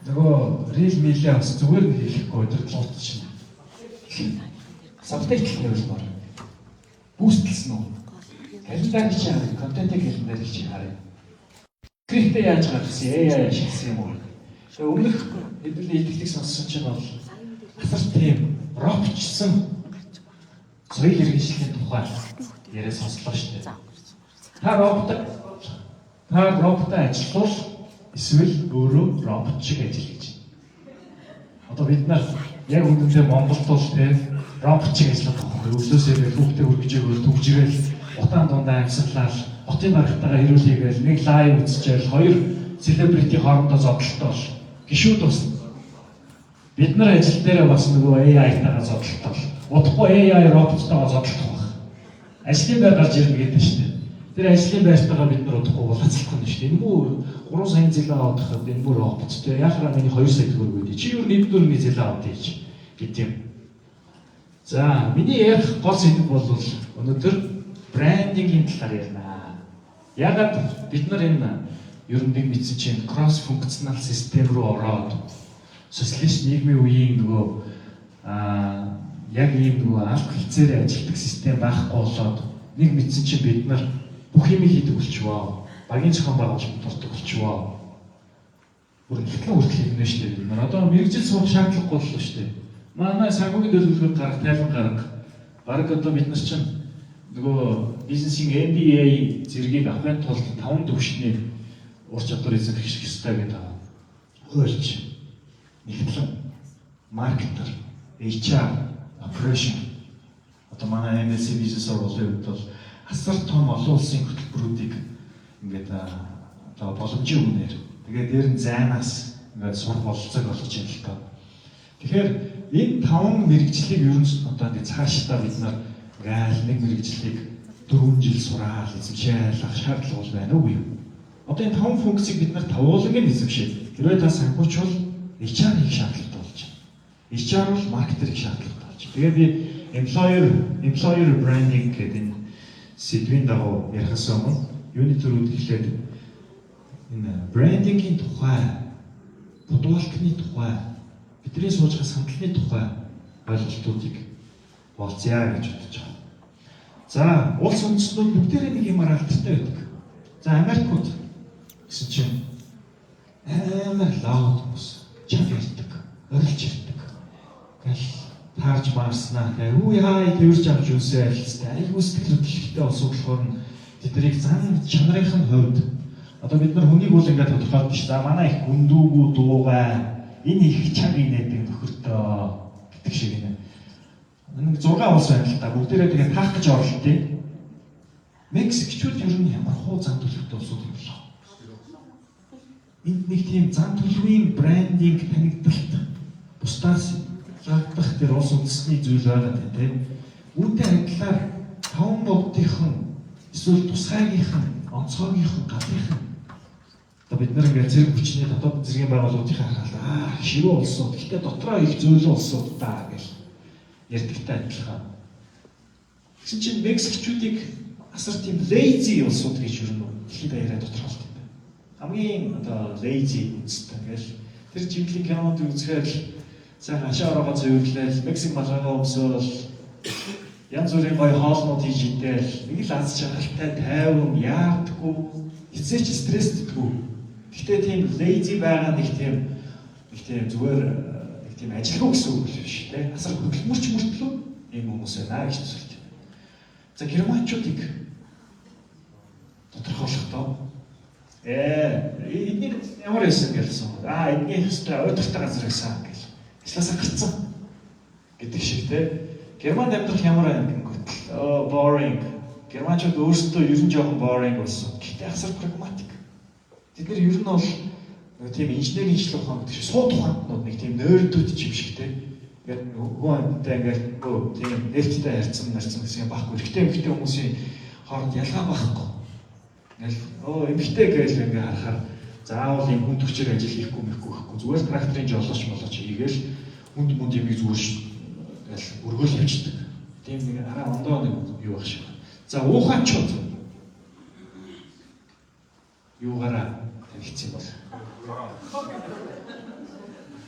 нөгөө real meal-ээ бас зүгээр нэг хийхгүй өдөртлөө чинь. Сабтайтлын үйлмээр. Бүүстлсэн үү? Календар хийж харъя, контентыг календар хийж харъя. Скриптээ яаж гаргасан, AI хийсэн юм уу? Тэгээ өмнөх хэдүүлээ итгэлийг сонссон чинь бол асар тийм робчсон соёл иргэншлийн тухай яриа сонслоо шүү дээ. Та роботтой ажиллавал эсвэл өөрөө робот шиг ажил гэж. Одоо бид нар яг үүндээ Монголд бол тийм робот шиг ажиллах байхгүй. Өглөөсөө хүүхдээ үргэж өгөөл төгжрэл утаан дундаа амьсгалаад хотын баригтайгаа хэрүүлээгээл нэг лайв үзчихэл хоёр селебрити хоорондоо зодтолтой бол гişүүд бас бид нар ажил дээр бас нөгөө AI-тайгаа зодтолтой бол удахгүй AI роботтойгоо зодтолох байх. Ажлын байр гарч ирнэ гэдэг шүү дээ. Тэр ажлын байртайгаа бид нар удахгүй болоцлох нь шүү дээ. Энэ бүр 3 сая зээл авах энэ бүр роботтой. Яхаа миний 2 сая төгрөг өгдөө. Чи юу нэгдүгээр нэг зээл авах гэж гэдэг юм. За, миний ярих гол сэдв бол өнөөдөр брендингийн талаар ярина. Ягаад бид нар энэ ер нь нэг мэдсэн чинь кросс функционал систем рүү ороод социалист нийгмийн үеийн нөгөө яг ийм нөгөө алба хэлцээр ажилладаг систем байхгүй болоод нэг мэдсэн чинь бид нар бүх юм хийдэг болчихвоо. Багийн зохион байгуулалт болдог болчихвоо. Бүр ихтгэн хүртэл хийгнэ шүү дээ. Бид нар одоо мэрэгжил суух шаардлагагүй боллоо шүү дээ. Манай санхүүгийн төлөвлөгөөг гаргах, тайлбар гаргах. Бараг одоо бид нар чинь нөгөө бизнесийн MBA зэргийг авахын тулд 5 төвшний ур чадвар эзэмших хэрэгтэй гэдэг байгаа. Хуульч, нэгтлэн, маркетер, HR, operation. Одоо манай MSc бизнес сургуулийн хувьд бол асар том олон улсын хөтөлбөрүүдийг ингээд одоо боломжийн үнээр тэгээд дээр нь зайнаас ингээд сурах бололцоог олгож байна л тоо. Тэгэхээр энэ 5 мэрэгжлийг ер нь одоо ингээд цаашдаа бид нар ингээл нэг мэрэгжлийг 4 жил сураал эзэмшээл авах шаардлага бол байна уу юу? Одоо энэ 5 функцийг бид нар тавуулангийн эзэмшээ. Хэрвээ та санхүүч бол HR хийх шаардлагатай болж байна. HR бол маркетер хийх шаардлагатай болж байна. Тэгээд би employer branding гэдэг энэ сэдвийн дагуу ярихаас өмнө юуны төрөнд эхлээд энэ брендингийн тухай, бодволтны тухай, бидний сууж байгаа сандлын тухай ойлголтуудыг болцъя гэж бодож байгаа. За, улс үндэстнүүд бүгдээрээ нэг юмар алдартай байдаг. За, Америкууд гэсэн чинь амар лауд хүмүүс чаг ярьдаг, орилж ярьдаг. Гэл таарж марснаа гэх үү яа тэрж авч үсээ хэлсэн. Айгуу сэтгэл хөдлөлттэй болсон болохоор тэднийг зан чанарын хувьд одоо бид нар хүнийг бол ингээд тодорхойлж биш. За манай их гүндүүгүү дуугаа энэ их чаг инээдэг нөхөртөө гэдэг шиг нэ. Нэг 6 улс байна л та бүгдээрээ тэгээд таах гэж оролдъё. Мексикчууд ер нь ямар хуу зан төлөвтэй улсууд юм болоо. Энд нэг тийм зан төлөвийн брендинг танигдалт бусдаас лагдах тэр улс үндэсний зүйл байгаа тийм. Үүнтэй адилаар 5 богдынхан эсвэл тусгайгийнхан, онцгойгийнхан, галынхан одоо бид нар ингээд зэрэг хүчний дотоод зэргийн байгууллагуудыг харахад ширүү улсууд гэхдээ дотроо их зөөлөн улсууд даа гэж ярьдагтай адилхан. Гэсэн чинь Мексикчүүдийг асар тийм lazy улсууд гэж юу нэ дэлхийд даяараа тодорхойлдог юм байна. Хамгийн одоо lazy үндэстэн гэж тэр жимлэг кинонууд үзэхээр сайн хашаараа зөвлөөл Мексик малгайгаа өмсөөл янз бүрийн гоё хоолнууд хийж идэл нэг л аз жаргалтай тайван яардаггүй эцээч стресстдэггүй. Гэхдээ тийм lazy байгаа нэг тийм зүгээр нэг тийм ажилгүй гэсэн үг л биш тийм асар хөдөлмөрч мөртлөө ийм хүмүүс байна гэж төсөлт. За германчуудыг тодорхойлохдоо эдний ямар байсан гэсэн. Эдний хэвээр ойдортой газар байсан гэж. Ажилласаа гарцсан гэдэг шиг тийм. Германд амьдрах ямар ангингөтл boring. Германчууд өөрсдөө ер нь жоохон boring болсон. Гэхдээ асар прагматик. Тэд нар ер нь бол тийм инженерийн ижил ухаан гэдэг шиг сууд ухаантнууд нэг тийм нойрдүүд юм шиг тийм. Ингээд хөөөнтэй ингээд тийм нээлттэй харьцсан гэсэн юм байхгүй. Эрэгтэй хүмүүсийн хооронд ялгаа байхгүй. Ингээл эмэгтэй гэж ингээд харахаар заавал юм хүн төвчээр ажил хийхгүй мэхгүй. Зүгээр тракторын жолооч хийгээл хүнд юм зүгээр ингээл өргөөл явчихдаг. Тийм нэг араа ондоо нэг юу байх шиг. За уухачууд юугаараа тавигдсан бол.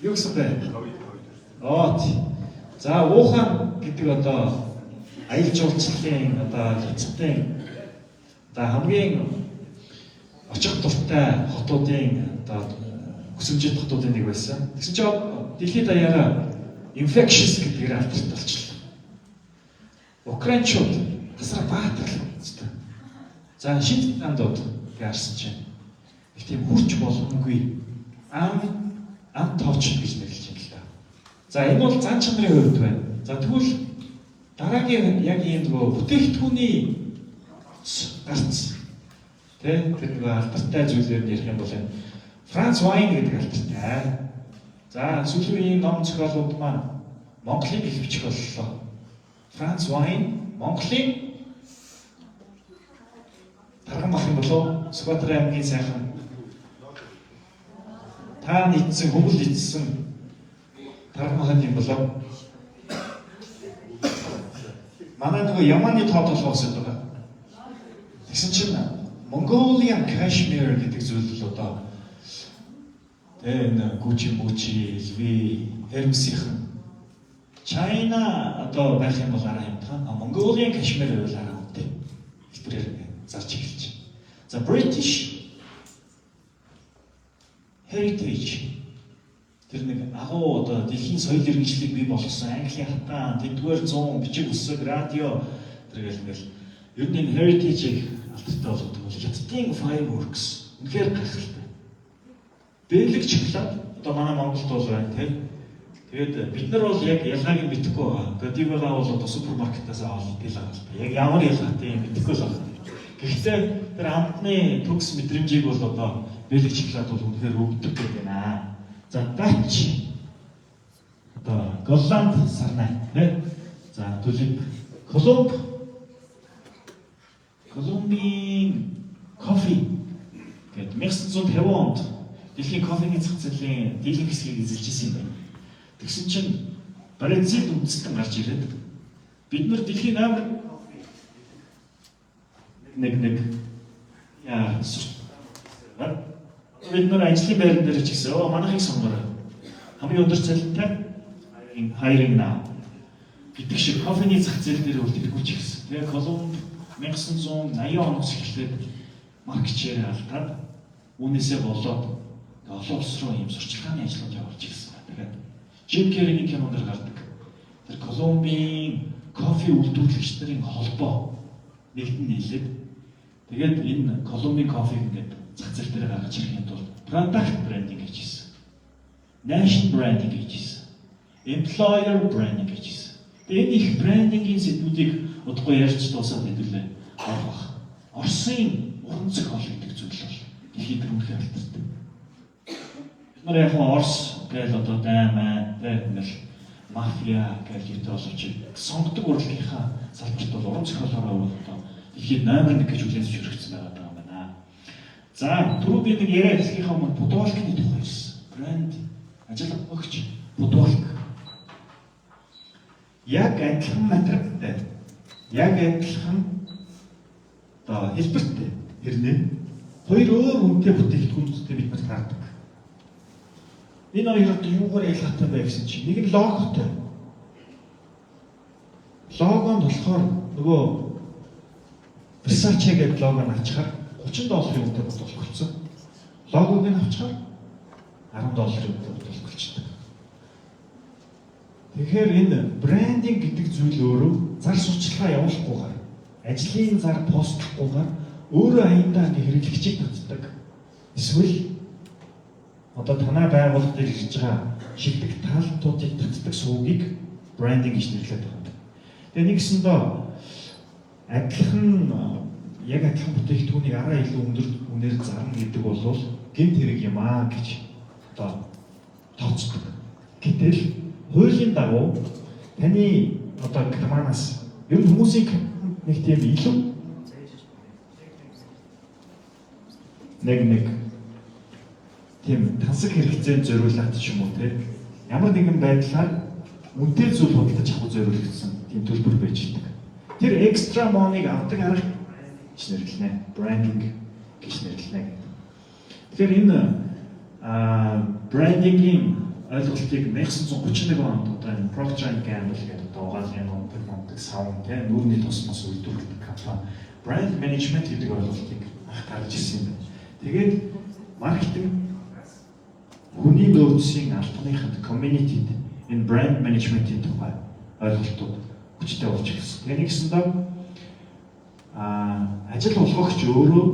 Юу гэсэн бэ? За Ухаан гэдэг одоо аялал жуулчлалын одоо хязгаартай одоо хамгийн очих дуртай хотуудын одоо хүсэмжит хотуудын нэг байсан. Тэгсэн чинь дэлхийд даяараа infectious гэдгээр алдартай болчихлоо. Украинчууд тасраа баатарлаа гэдэг. За шинэ зеландууд яарсан чинь их тийм хурч боломгүй ам тоочно гэж нэрлэж байна л да. За энэ бол зан чанарын хувьд байна. За тэгвэл дараагийн яг ийм нөгөө бүтээгдэхүүний гарц тэр нэг алдартай зүйлээр ярих юм бол Франц Вайн гэдэг алдартай. За сүүлийн ном зохиолууд маань Монголыг их бичих боллоо. Франц Вайн Монголын тарган бах юм болов Сүхбаатарын аймгийн сайхан та нийцсэн хөвөл нийцсэн тарган бах юм болов манай нөгөө Яманы тоод болохоос байгаа. Тэгсэн чинь Mongolian Kashmir гэдэг зүйл л одоо энэ Гучи Лви Hermes-ийн China одоо байх юм бол араа юм та. Mongolian Kashmir бол араа үнэтэй. Хэлбэрээр зарч эхэлж. За British Heritage тэр нэг агуу одоо дэлхийн соёл иргэншлийг бий болгосон Английн хатан, тэдгээр 100 бичиг үсэг, радио тэргээл ингээл ер нь энэ heritage-ийг алдартай болгодог бол Хятадын fireworks үнэхээр гайхалтай. Бэлэг чоколад одоо манай Монголд бол байна тийм. Тэгээд бид нар бол яг ялгааг нь мэдэхгүй байгаа. Тэгээд дивала бол одоо супермаркетаас аваад идэл байгаа л та. Яг ямар ялгаатай юм мэдэхгүй л байна. Гэхдээ тэр амтны төгс мэдрэмжийг бол одоо бэлэг чоколад бол үнэхээр өгдөг гэдэг байна. За Дач одоо Голланд сарнай тийм. За төлөв Колумбийн кофе гэдэг 1950 онд дэлхийн кофений зах зээлийн дийлэнх хэсгийг эзэлжсэн юм байна. Тэгсэн чинь Бразил үндэстэн гарч ирээд бид нар дэлхийн номер нэг бид нар ажлын байран дээр ч гэсэн манайхыг сонгороо. Хамгийн өндөр цалинтай hiring now гэдэг шиг кофений зах зээл дээр үлдээгүй ч гэсэн. Тэгээ Колумб 1980 оноос эхлээд маркетчээр алдаад үүнээсээ болоод олон улс руу ийм сурчлагын ажлууд явуулж ирсэн. Тэгээд Jim Carrey-ийн кинонд гардаг. Тэр Колумбийн кофе үйлдвэрлэгч нарын холбоо нэгдэн нийлээд тэгээд энэ Колумбийн кофег ингээд зах зээл дээр гаргаж ирэхэд бол product branding гэж хэлсэн. Nation branding гэж хэлсэн. Employer branding гэж хэлсэн. Тэгээд энэ их брендингийн сэдвүүдийг удахгүй ярьж дуусаад хэдүүлээ авах. Оросын уран зохиол гэдэг зүйл бол дэлхийд үнэхээр алдартай. Бид нар яг Орос гээл одоо даймаа, ингээл мафия гээл юутай боловч сонгодог урлагийнхаа салбарт бол уран зохиолоор бол одоо дэлхийд номер 1 гэж хүлээн зөвшөөрөгдсөн байгаа юм байна. За түрүү би нэг яриа хэлхийнхаа өмнө Будвалкны тухай хэлсэн. Брэнд ажил өгч Будвалк. Яг адилхан материалтай. Яг адилхан одоо хэлбэртэй. Хэрнээ хоёр өөр үнэтэй бүтээгдэхүүнтэй бид нар таардаг. Энэ хоёр одоо юугаар ялгаатай бай гэсэн чинь нэг нь логотой. Логонд болохоор нөгөө Versace гэдэг логог нь авчихаар $30 үнэтэй болох болсон. Логог нь авчихаар $10 үнэтэй болох болчихдог. Тэгэхээр энэ брендинг гэдэг зүйл өөрөө зар сурталчилгаа явуулахгүйгээр, ажлын зар постлохгүйгээр өөрөө аяндаа хэрэглэгчийг татдаг. Эсвэл одоо танай байгууллага дээр ирж байгаа шилдэг талантуудыг татдаг суугийг брендинг гэж нэрлэдэг байна. Тэгээ нэгсэндээ яг адилхан бүтээгдэхүүнийг арай илүү өндөр үнээр зарна гэдэг бол гэмт хэрэг юм аа гэж одоо тооцдог. Гэтэл хуулийн дагуу таны одоо граммаас ер нь хүмүүсийн нэг тийм илүү нэг тийм тансаг хэрэгцээнд зориулаад ч юм уу те ямар нэгэн байдлаар үнэтэй зүйл худалдаж авах зориулагдсан тийм төлбөр байж байдаг. Тэр экстра моныг авдаг арга гэж нэрлэнэ. Брендинг гэж нэрлэнэ. Тэгэхээр энэ брендингийн ойлголтыг 1931 онд одоо энэ Procter & Gamble гэдэг одоо угаалгын номдаг савн тийм нүүрний тусмас үйлдвэрлэдэг компани brand management гэдэг ойлголтыг анх гаргаж ирсэн юм байна. Тэгээд маркетинг хүний нөөцийн албаныханд community-д энэ brand management-ийн тухай ойлголтууд хүчтэй болж ирсэн. Тэгээд нэгсэндээ ажил олгогч өөрөө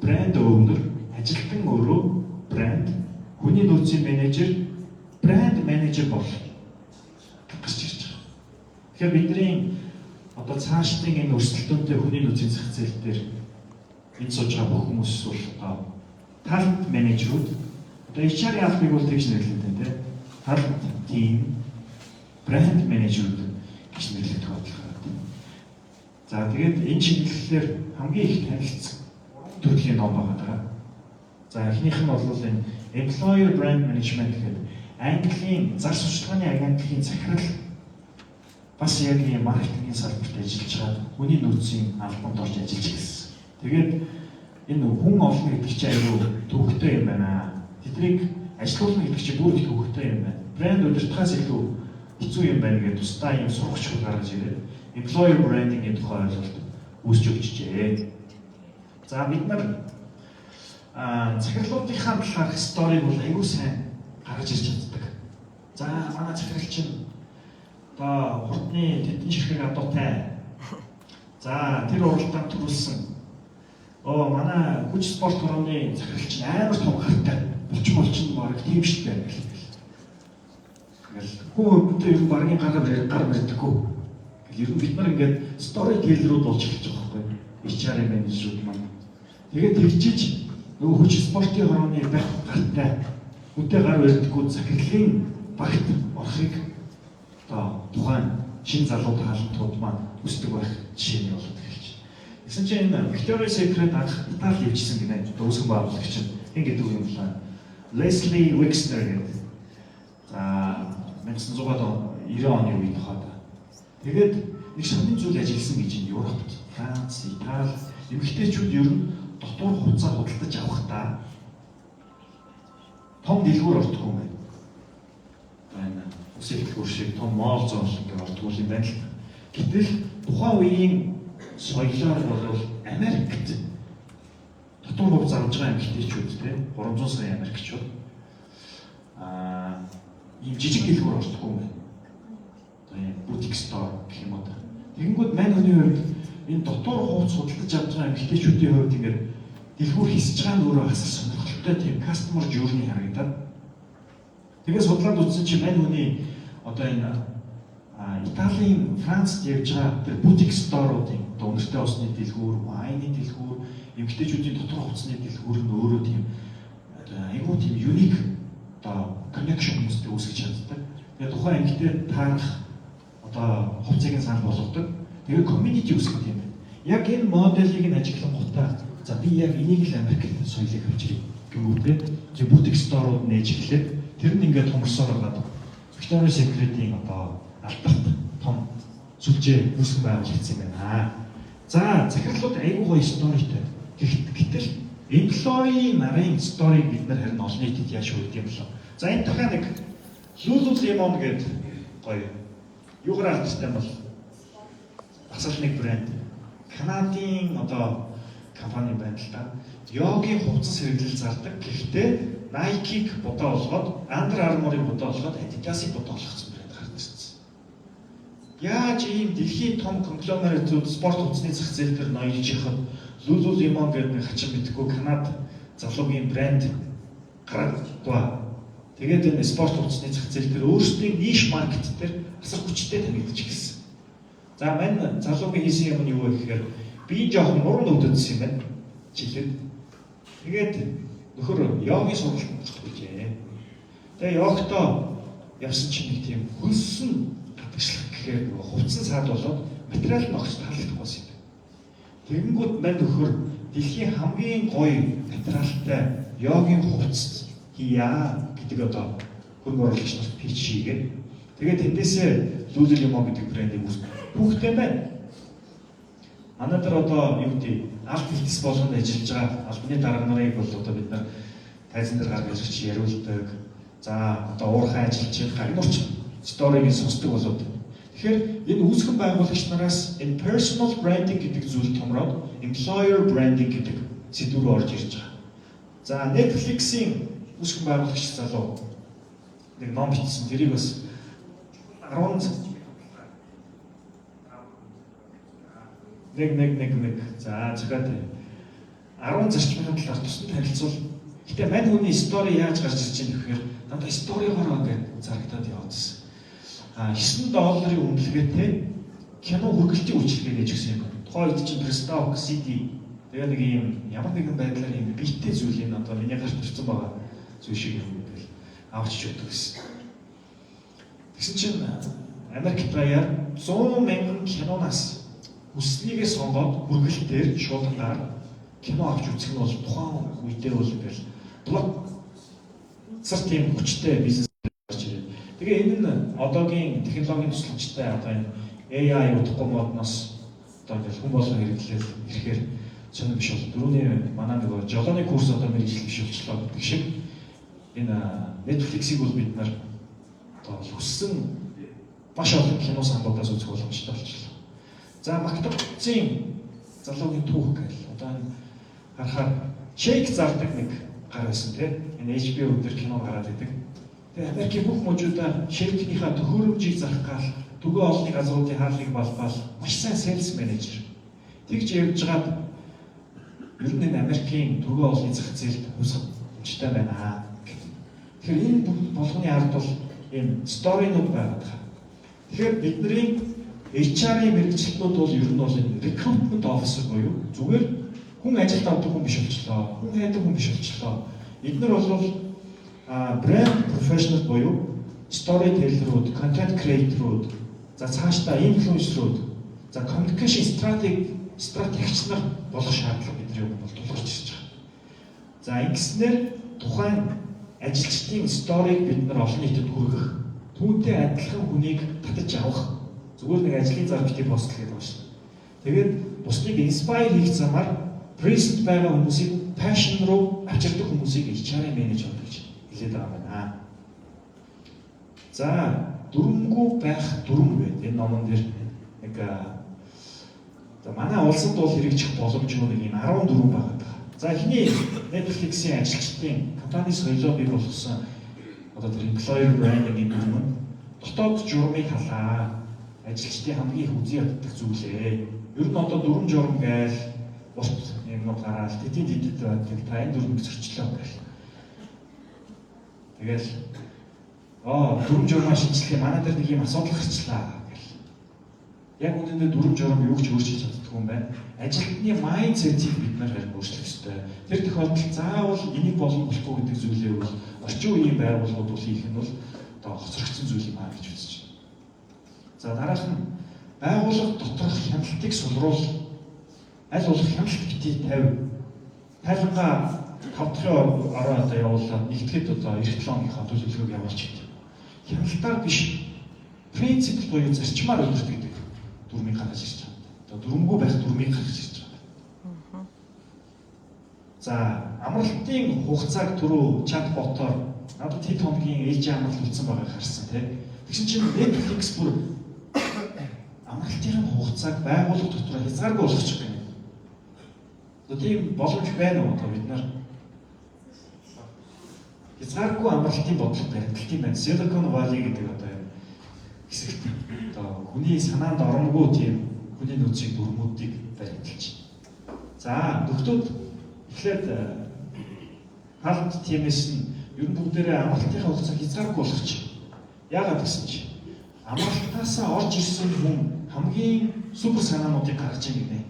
брэнд owner, ажилтан өөрөө брэнд, хүний нөөцийн менежер, брэнд менежер болох гэж ирж байгаа. Тэгэхээр бидний одоо цаашдын энэ өрсөлдөөнтэй хүний нөөцийн зах зээл дээр энэ сууж байгаа бүх хүмүүс бол одоо талент менежерүүд одоо HR-ийн албыг бол тэгж нэрлэдэг тийм талент team, брэнд менежерүүд гэж нэрлэдэг бодлого. За тэгээд энэ чиглэлээр хамгийн их танилцсан төрлийн ном байгаа. За эхнийх нь бол энэ Employer Brand Management гэдэг Английн зар сурталчилгааны агентлагийн захирал бас яг ийм маркетингийн салбарт ажиллаж байгаа хүний нөөцийн албанд орж ажиллаж гэсэн. Тэгээд энэ хүн олно гэдэг чинь аюу төвөгтэй юм байна. Тэднийг ажилуулна гэдэг чинь бүр их төвөгтэй юм байна. Брэнд удирдахаас илүү хэцүү юм байна гэдэг тусдаа ийм сургагчид гаргаж ирээд employer branding-ийн тухай ойлголт үүсч өгчжээ. За бид нар захирлуудынхаа талаарх сториг бол аюу сайн гаргаж ирж чаддаг. За манай захирал чинь одоо хурдны тентэн ширхэг адуутай. За тэр уралдаанд төрүүлсэн. Манай хүч спорт хорооны захирал чинь амар том гартай. Булчин баг тийм шүү дээ. Тэгэл хүүхдээ ер нь багийн гар барьдаггүй. Ер нь бид нар ингээд стори тейлрүүд болж эхэлж байгаа байхгүй. HR менежерүүд маань. Тэгээд тэгжиж нөгөө хүч спортын хорооны байх гартай. Үдээ гар барьдаггүй захирлын багт орохыг одоо тухайн шин залууд хаалтууд маань үсдэг байх жишээний болоод эхэлж байна. Гэсэн чинь энэ Victoria's Secret анх Итали явжсэн гинэ дүүсгэн байгуулагч чинь ингээд үг юм байна. Leslie Wexner гэдэг. За 1990 оны үед хаад. Тэгээд нэг шатны зүйл ажилласан гэж энэ Европт, Франц, Итали эмэгтэйчүүд ер нь дотор хувцас худалдаж авахдаа том дэлгүүр ордгоо юм байна. Энэ үсэлтгүүр шиг том моол зоон шиг ордгоо юм байна л. Гэтэл тухайн үеийн соёлоор бол Америкт дотор хувцас авж байгаа эмэгтэйчүүд тийм 300 сая Америкчууд ийм жижиг дэлгүүр ордгоо юм байна. Бутик стор гэх юм уу. Тэгэнгүүт мань хүний хувьд энэ дотор хувцас худалдаж авч байгаа эмэгтэйчүүдийн хувьд ингээд дэлгүүр хийсэж байгаа нь өөрөө асар сонирхолтой тийм customer journey харагдаад. Тэгээд судлаад үзсэн чинь мань хүний одоо энэ Италийн Францд явж байгаа тэр бутик сторуудын одоо өнөртэй усны дэлгүүр, вайны дэлгүүр, эмэгтэйчүүдийн дотор хувцасны дэлгүүр нь өөрөө тийм айгүй тийм unique одоо connection хүмүүстэй үүсгэж чаддаг. Тэгээд тухайн эмэгтэй таарах одоо хувцсыг нь санал болгодог. Тэгээд community үүсгэх юм байна. Яг энэ моделийг нь ажиглангуудаа за би яг энийг л Америкт соёлыг авчирыг гэмүүдээ зөв бутик сторууд нээж эхлээд тэр нь ингээд томорсоор байгаа. Victoria's Secret-ийн одоо алдарт том сүлжээ үүсгэн байгуулагдсан юм байна. За захирлууд аюу гоё сторитой. Гэтэл employee нарын сториг бид нар харин олон нийтэд яаж хөрдөг юм болоо. За энэ дахиад нэг Lululemon гэдэг гоё юугаар алдсан бол асал нэг брэнд Канадын одоо компани байна л да. Йогийн хувцас хэрэглэл зардаг. Гэхдээ Nike-г бодоо олгоод, Under Armour-ыг бодоо олгоод Adidas-ыг бодоо олгосон брэнд гарч ирсэн. Яаж ийм дэлхийн том конгломератууд спорт хувцсны зах зээл дээр ноёлж яхад Lululemon гэдэг нэг хачин мэдгүй Канад залуугийн брэнд гаргадгаа. Тэгээд энэ спорт хувцсны зах зээл дээр өөрсдийн ниш маркет дээр асар хүчтэй танигдчих эхэлсэн. За мань залуугийн хийсэн юм нь юу вэ гэхээр би жоохон муран өвдөдсөн юм байна. Жилээд. Тэгээд нөхөр йогийн сургалт хийжээ. Тэгээ йогтоо явсан чинь нэг тийм хөлсөн татгшлах гэхээр хувцсан цаад болоод материал нь огч таалагдахгүй байсан юм. Тэгэнгүүт мань нөхөр дэлхийн хамгийн гоё материалтай йогийн хувцас хийя гэдэг одоо хөрөнгө оруулагч нарт питч хийгээд тэгээд тэндээсээ Lululemon гэдэг брендийг үүсгэн хүүхдээ байна. Манай дээр одоо юу гэдэг алт хэлтс болгонд ажиллаж байгаа албаны дарга нарыг бол одоо бид нар тайзан дээр гаргаж ирж яриулдаг. За одоо уурхай ажилчин гарын орчин сториг сонсдог болоод. Тэгэхээр энэ үүсгэн байгуулагч нараас энэ personal branding гэдэг зүйл томроод employer branding гэдэг сэдв рүү орж ирж байгаа. За Netflix-ийн үүсгэн байгуулагч залуу нэг ном бичсэн. Тэрийг бас 10 За зөвхөн 10 зарчмын талаар тусад харилцуул. Гэтэ мань хүний стори яаж гарч ирж байгаа гэхээр дандаа сторигоор ингээд зарагдаад явагдсан. $9 үнэлгээтэй кино хүргэлтийн үйлчилгээ нээж өгсөн юм. Тухайн үед чинь Prestock CD тэгээ нэг юм ямар нэгэн байдлаар юм биттэй зүйл энэ одоо миний гарч ирсэн байгаа зүйл шиг юм байл авчиж өгдөг гэсэн. Тэгсэн чинь Америк баяр 100,000 киноноос хүснийгээ сонгоод хүргэлтээр шуудангаар кино авч үзэх нь бол тухайн үедээ бол ингээл блокчейн тийм хүчтэй бизнес гарч ирээ. Тэгээ энэ нь одоогийн технологийн тусламжтай одоо энэ AI утгагүй модноос одоо ингээл хүн болгон хэрэглээл ирэхээр сонир биш бол дөрөвний манай нэг жолооны курс одоо мэргэжил биш болчлоо гэдэг шиг энэ Netflix-ийг бол бид нар одоо хүссэн маш олон кино самбуудаас үзэх боломжтой болчихлоо. За Мактабцын залуугийн түүх гэл одоо харахаар Shake зардаг нэг гар байсан тийм. Энэ HBO дээр кино гараад идэг. Тэгээ Америкийн бүх мужуудаа Shake-ийнхаа төхөөрөмжийг зарах гал түгөө олонний газруудын хаалгыг балбал маш сайн sales manager. Тэгж явж байгаад ер нь энэ Америкийн түгөө олонний зах зээлд хөвсгөлтэй байна. Тэгэхээр энэ болгоны ард бол ийм сторинууд байгаад байгаа. Тэгэхээр бидний HR-ийн мэргэжилтнүүд бол ер нь бол энэ recruitment officer буюу зүгээр хүн ажилд авдаг хүн биш болчихлоо. Хүн хайдаг хүн биш болчихлоо. Эдгээр бол брэнд профешнл буюу storyteller-ууд, content creator-ууд, за цаашдаа influencer-ууд, за communication стратегч нар болох шаардлага бидний бол тулгарч ирж байгаа. За ингэснээр тухайн ажилчдын сториг бид нар олон нийтэд хүргэх, түүнтэй адилхан хүнийг татаж авах зүгээр нэг ажлын зар бити пост гэдэг байна шүү. Тэгээд бусдыг inspire хийх замаар present байгаа хүмүүсийг passion руу авчирдаг хүмүүсийг HR-ийн менежер гэж хэлээд байгаа байна. За дүрмгүй байх дүрм гэдэг энэ номон дээр нэг за манай улсад бол хэрэгжих боломжгүй нэг юм 14 байгаа. За эхний Netflix-ийн ажилчдын компани соёлоо бий болгосон одоо тэр employer branding-ийн дүрм нь дотоод журмыг халаа ажилчдын хамгийн их үзий яддаг зүйлээ. Ер нь одоо дүрм журм гээл бусд юм гараад тэтэд байдаг та энэ дүрмийг зөрчлөө гэх. Тэгэл дүрм журмаа шинжлэхээ манай дээр нэг юм асуудал гарчлаа гэл. Яг үнэндээ дүрм журм юу ч өөрчилж чаддаг юм байна. Ажилтны майндсетийг бид нар харин өөрчлөх ёстой. Тэр тохиолдолд заавал энийг болно болохгүй гэдэг зүйлээ бол орчин үеийн байгууллагууд бол хийх нь бол одоо хоцрогдсон зүйл юм аа гэж үзэж байна. За дараах нь байгууллага доторх хяналтыг сулруул. Аль болох хяналт битий 50. Тайлбараа 5 дахь ороо одоо явуулаад нэгтгэхэд одоо 9 оныхаа төлөвлөгөөг явуулчих. Хяналтаар биш принцип буюу зарчмаар өдөрт гэдэг дүрмийг гаргаж ирж байгаа. Одоо дүрмгүй байх дүрмийг гаргаж ирж байгаа. За амралтын хугацааг түрүү чатботоор надад хэд хоногийн ээлжийн амралт үлдсэн байгааг харсан тийм. Тэгсэн чинь Netflix бүр амралтын хугацааг байгууллага дотор хязгааргүй болгочих юм. Одоо тийм боломж байна уу одоо бид нар хязгааргүй амралтын бодлого баримталт юм байна. Silicon Valley гэдэг одоо хэсэгт одоо хүний санаанд оромгүй тийм хүний нөөцийн дүрмүүдийг баримталж байна. За нөхдүүд эхлээд хаалт тиймээс нь ер нь бүгдээрээ амралтын хугацааг хязгааргүй болгочих. Яагаад гэсэн чи амралтаасаа орж ирсэн хүн хамгийн супер санаануудыг гаргаж ийн гинэ.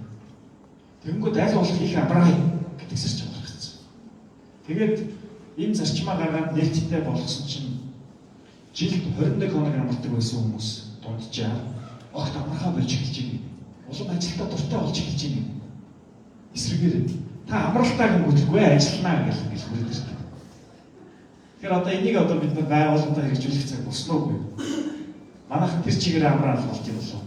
Тэгэнгүүт аль болох их амраа гэдэг зарчим гаргацсан. Тэгээд энэ зарчмаа гаргаад нээлттэй болгосон чинь жилд 21 хоног амардаг байсан хүмүүс дунджаа огт амархаа болж эхэлж байна. Улам ажилдаа дуртай болж эхэлж байна. Эсрэгээр та амралтаа гүйлгүй ажилланаа гэж хүрээд ирсэн. Тэгэхээр одоо энийг одоо бид нар байгууллагуудаа хэрэгжүүлэх цаг босноо уу? Манайхан тэр чигээр амраал болж юм болов.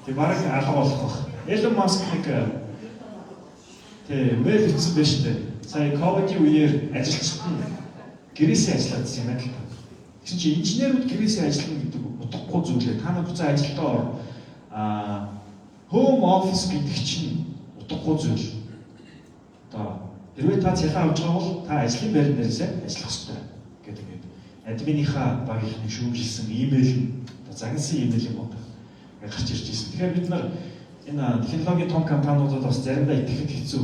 Тэг бараг алга болох баг. Elon Musk нэг тэг мэйл хийсэн байж тээ. сая ковидын үеэр ажилчид нь гэрээсээ ажиллаадсан юм байна л та. Тэгсэн чинь инженерүүд гэрээсээ ажиллана гэдэг утгагүй зүйлээ. Та нар буцаа ажилдаа ор home office гэдэг чинь утгагүй зүйл. Одоо хэрвээ та цалин авч байгаа бол та ажлын байр нэрээсээ ажиллах ёстой гэдэг юм. Админийхаа багийнхны шүүмжилсэн имэйл нь загнасан имэйл юм уу гарч ирж ирсэн. Тэгэхээр бид нар энэ технологийн том компаниудад бас заримдаа итгэхэд хэцүү.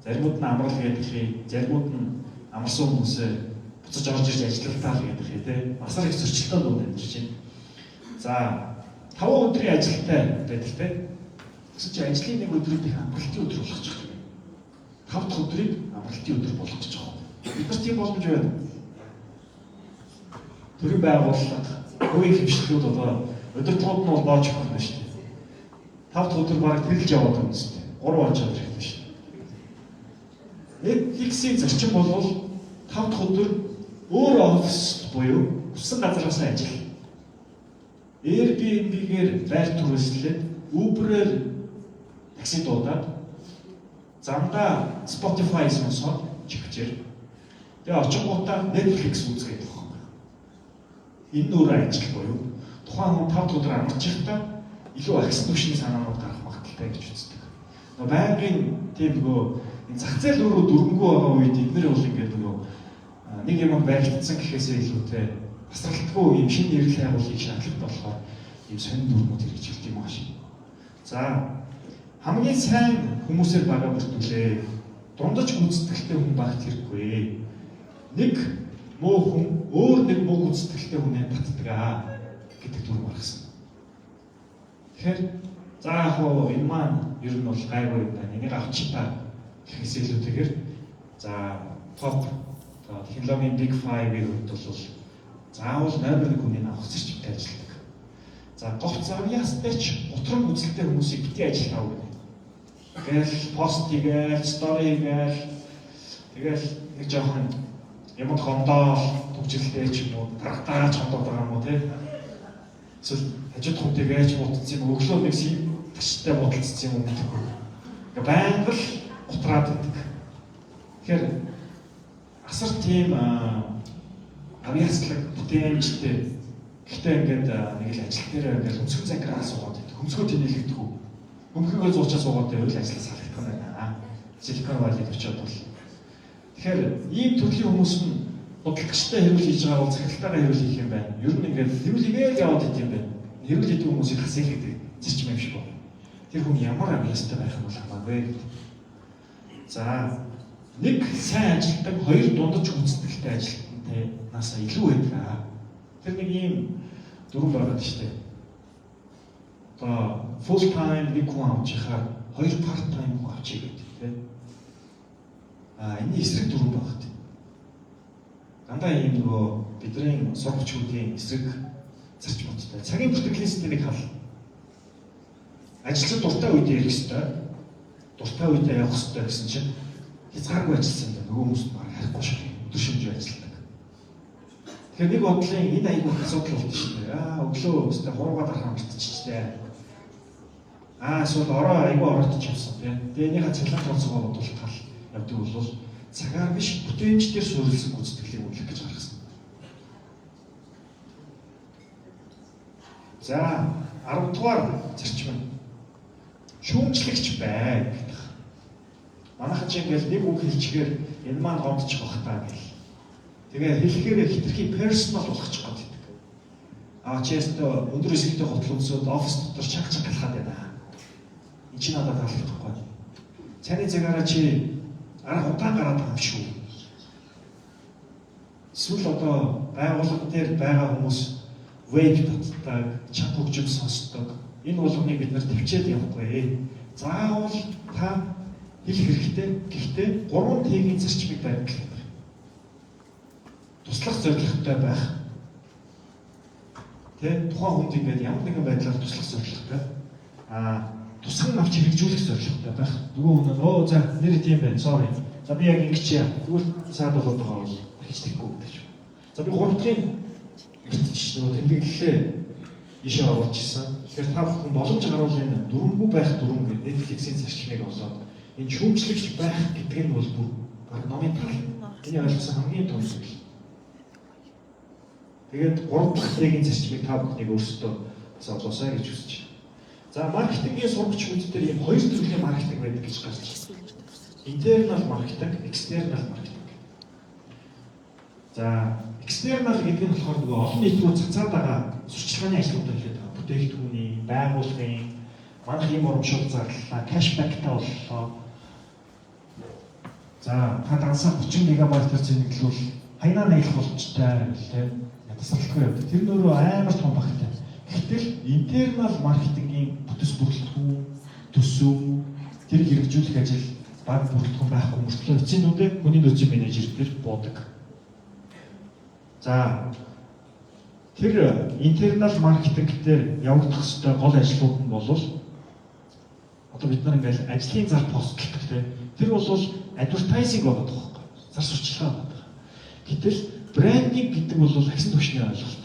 Заримуд нь амрал гэдэг, заримуд нь амарсан хүмүүсээ буцаж орж ирж ажиллалтаа гэдэг тийм масар их зөрчилтөнд амьдарч байна. За 5 өдрийн ажилтай байдаг тийм. Тэгсэн чинь ажлын нэг өдрийг амралтын өдөр болгочих юм. 5 дахь өдрийг амралтын өдөр болгочих жоох. Бид нар тийм боломж байна. Төрийн байгууллага, хувийн хэмжлэгүүд одоо удирдлагууд нь бол боож өгөх юм шүү дээ. 5 дахь өдөр бараг тэрэлж яваад байна шүү дээ. 3 он чадвар хэрэгтэй шүү дээ. Netflix-ийн зарчим бол 5 дахь өдөр өөр офис буюу хүссэн газараас ажил. Airbnb-гээр байр түрээслээд Uber-ээр такси дуудаад замдаа Spotify сонсоод чигчээр. Тэгээ очингуудаа Netflix үзгээд байгаа юм. Энэ өөр ажил буюу тухайн хүн 5 дахь өдөр амарчихтаа илүү агс түвшний санаанууд гарах магадaltaй гэж үздэг. Нөгөө байнгын тийм нөгөө энэ зах зээл өөрөө дөрөнгөө байгаа үед эдгээр бол ингээд нөгөө нэг юм баригдсан гэхээсээ илүүтэй тасралтгүй юм шинэ эрэл хайгуулыг шаардлагатай болохоор ийм сонин дүрмүүд хэрэгжүүлж юм ааш. За хамгийн сайн хүмүүсээр бага бүртгүүлээ. Дундаж гүйцэтгэлтэй хүн багт хэрэггүй. Нэг муу хүн өөр нэг муу гүйцэтгэлтэй хүнээ татдаг гэдэг дүрм гаргасан. Тэгэхээр за яг хоо энэ маань ер нь бол гайгүй юм байна. Энийг авчих та гэхээс илүүтэйгээр за топ технологийн Big 5-ийн хувьд бол заавал номер 1 хүнийг авах зэрчмтэй ажилладаг. За говц авьяастай ч утран үзэлтэй хүмүүсийг бити ажил тав гэдэг. Тэгэл пост хийгээл, стори хийгээл, тэгэл нэг жоохон юмд хондоо төгжрэлтэй ч юм уу, тарахтаач хондоод байгаа юм уу те. Эсвэл хажууд хүнтэйгээ ч муудсан юм, өглөө нэг таштай муудалцсан юм уу. Ингээ байнга л утраад байдаг. Тэгэхээр асар тийм авьяаслаг бүтээмжтэй. Гэхдээ ингээд нэг л ажил дээр ингээд хөмсгөө зангираа суугаад байдаг. Хөмсгөө тэнэлэгдэх үү? Хөмсгөө зуучаа суугаад байвал ажлаас салах юм байна. Silicon Valley очиод бол. Тэгэхээр ийм төрлийн хүмүүс нь бодлогочтой хэрүүл хийж байгаа бол цахилтаагаа хэрүүл хийх юм байна. Ер нь ингээд хэрүүл игээл яваад идэв юм байна. Хэрүүл хийдэг хүмүүсийг хасах гэдэг зарчим юм шиг байна. Тэр хүн ямар авьяастай байх юм бол хамаагүй. За нэг сайн ажилтдаг, хоёр дундаж гүйцэтгэлтэй ажилтнтай наасаа илүү байдаг. Тэр нэг ийм дүрм байгаа шүү дээ. Одоо full time нэг хүн авчихаар хоёр part time хүн авчиг гэдэг тийм. Энэ эсрэг дүрм байгаа тийм. Дандаа ийм нөгөө бидний сургачдын эсрэг зарчмуудтай. Цагийн бүртгэлийн системийг хал. Ажилчид дуртай үед ярих ёстой. Дуртай үедээ явах ёстой гэсэн чинь хязгааргүй ажилласан юм. Нөгөө хүмүүс баг харихгүй шиг өдөр шөнөж ажилладаг. Тэгэхээр нэг бодлын энэ айгүй асуудал болдог шүү дээ. Өглөө өстэй хуруугаад арах амтчихжээ. Эсвэл ороо айгүй ороодч явсан тийм. Тэгээ энийхээ цалин тооцоогоо бодвол тал явдаг бол цагаар биш бүтээмж дээр суурилсан гүйцэтгэлийг үнэлэх гэж гаргасан. За 10 дугаар зарчим нь шүүмжлэгч бай гэдэг. Манайхан ч ингээл нэг үг хэлчихээр энэ маань гомдчих бах таа гэл. Тэгээ хэлэхээр хитрхи персонал болгочих гээд байдаг. Честэ өндөр эсрэгтэй хотл өнсөд офис дотор чаг галахад байна. Энд чинь надад таалагдахгүй. Цааны цагаараа чи арга удаан гараад байгаа юм шүү. Эсвэл одоо байгууллага дээр байгаа хүмүүс веб татдаг, чат хөгжим сонсдог. Энэ болгоныг бид нэр төвчээд явахгүй. Заавал та хэлэх хэрэгтэй. Гэхдээ 3T-ийн зарчмыг баримтлах хэрэгтэй. Туслах зорилготой байх. Тэ тухайн хүнд ингээд ямар нэгэн байдлаар туслах зорилготой. Тусган авч хэрэгжүүлэх зорилготой байх. Нөгөө хүн нь за нэр тийм байна. Sorry. За би яг ингэж яа. Тэгвэл саад болоод байгаа бол хийчихгүй гэж. За би 3T-ийн битгч нөгөө тэмдэглэлээ ийшээ оруулж ирсэн. Тэгэхээр та бүхэн боломж гарвал энэ дөрвөнгүй байх дүрм гэдэг Netflix-ийн зарчмыг олоод энэ шүүмжлэгч байх гэдэг нь бол бүр номын тал. Энийг ойлгосон хамгийн том зүйл. Тэгээд 3 дахь легийн зарчмыг та бүхнийг өөрсдөө зоолоосаа гэж хүсэж байна. За маркетингийн сурагчид дээр ийм 2 төрлийн маркетинг байдаг гэж гарч байна. Internal marketing, external marketing. За external гэдэг нь болохоор нөгөө олон нийт рүү цацаад байгаа сурчлагын ажлууд хэлээд байгаа. Бүтээгдэхүүний, байгууллагын, манайх юм урамшуул зарлалаа, кэшбэктэй боллоо. За та дансаа 30 ГБ-аар зэниглүүл хаянаа нэглэх боломжтой тийм тасралтгүй явдаг. Тэр нөрөө амар том багтай. Гэтэл internal маркетингийн бүтэц бүрэлдэхүүн, төсөв, тэр хэрэгжүүлэх ажил баг бүрэлдэхүүн байхгүй мөртлөө эцсийн үндэ хүний нөөцийн менежер дээр буудаг. За тэр internal маркетинг дээр явагдах ёстой гол ажлууд нь бол одоо бид нар ингээл ажлын зар постлдог тийм. Тэр бол advertising болоод байгаа байхгүй. Зар сурчлага болоод байгаа. Гэтэл брендинг гэдэг бол агсан түвшний ойлголт.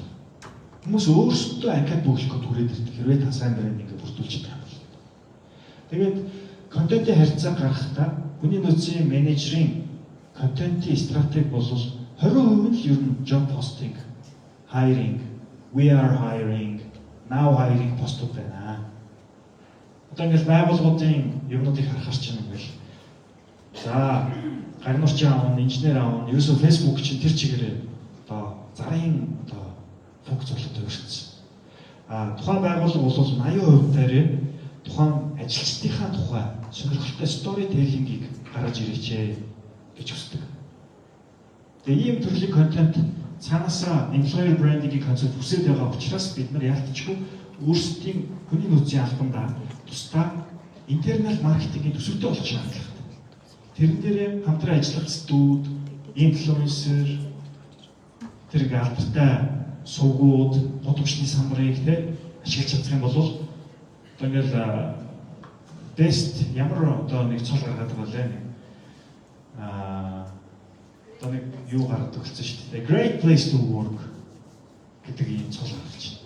Хүмүүс өөрсдөө анкет бүгэлдэхэд түрээд ирдэг. Хэрвээ та сайн брендинг бүрдүүлж байгаа юм бол. Тэгээд контентын харьцаа гаргахдаа хүний нөөцийн менежерийн контентын стратеги бол 20% нь л ер нь job posting, hiring, we are hiring, now hiring постууд байна. Одоо ингээд байгууллагуудын юмнуудыг харахаар ч юм бол за гарын орчин аав, инженер аав, ерөөсөө Facebook чинь тэр чигээрээ одоо зарын одоо функц болоод өөрчлөсөн. Тухайн байгууллага бол 80% таараа тухайн ажилчдынхаа тухай сонирхолтой storytelling-ийг гаргаж ирээч гэж хүсдэг. Тэгээ ийм төрлийн контент цаанаасаа employer branding-ийн концепт үсээд байгаа учраас бид нар яалтчгүй өөрсдийн хүний нөөцийн албандаа тусдаа internal marketing-ийн төсөвтэй болох шаардлагатай. Тэрэн дээр хамтран ажиллах студ, инфлюенсер, тэр алдартай сувгууд, гудамжны самрыг те ашиглаж чадсан юм бол одоо ингээл best ямар одоо нэг цол гаргаад байгаа лээ. Одоо нэг юу гаргадаг болсон шүү дээ. Great place to work гэдэг ийм цол гарч байна.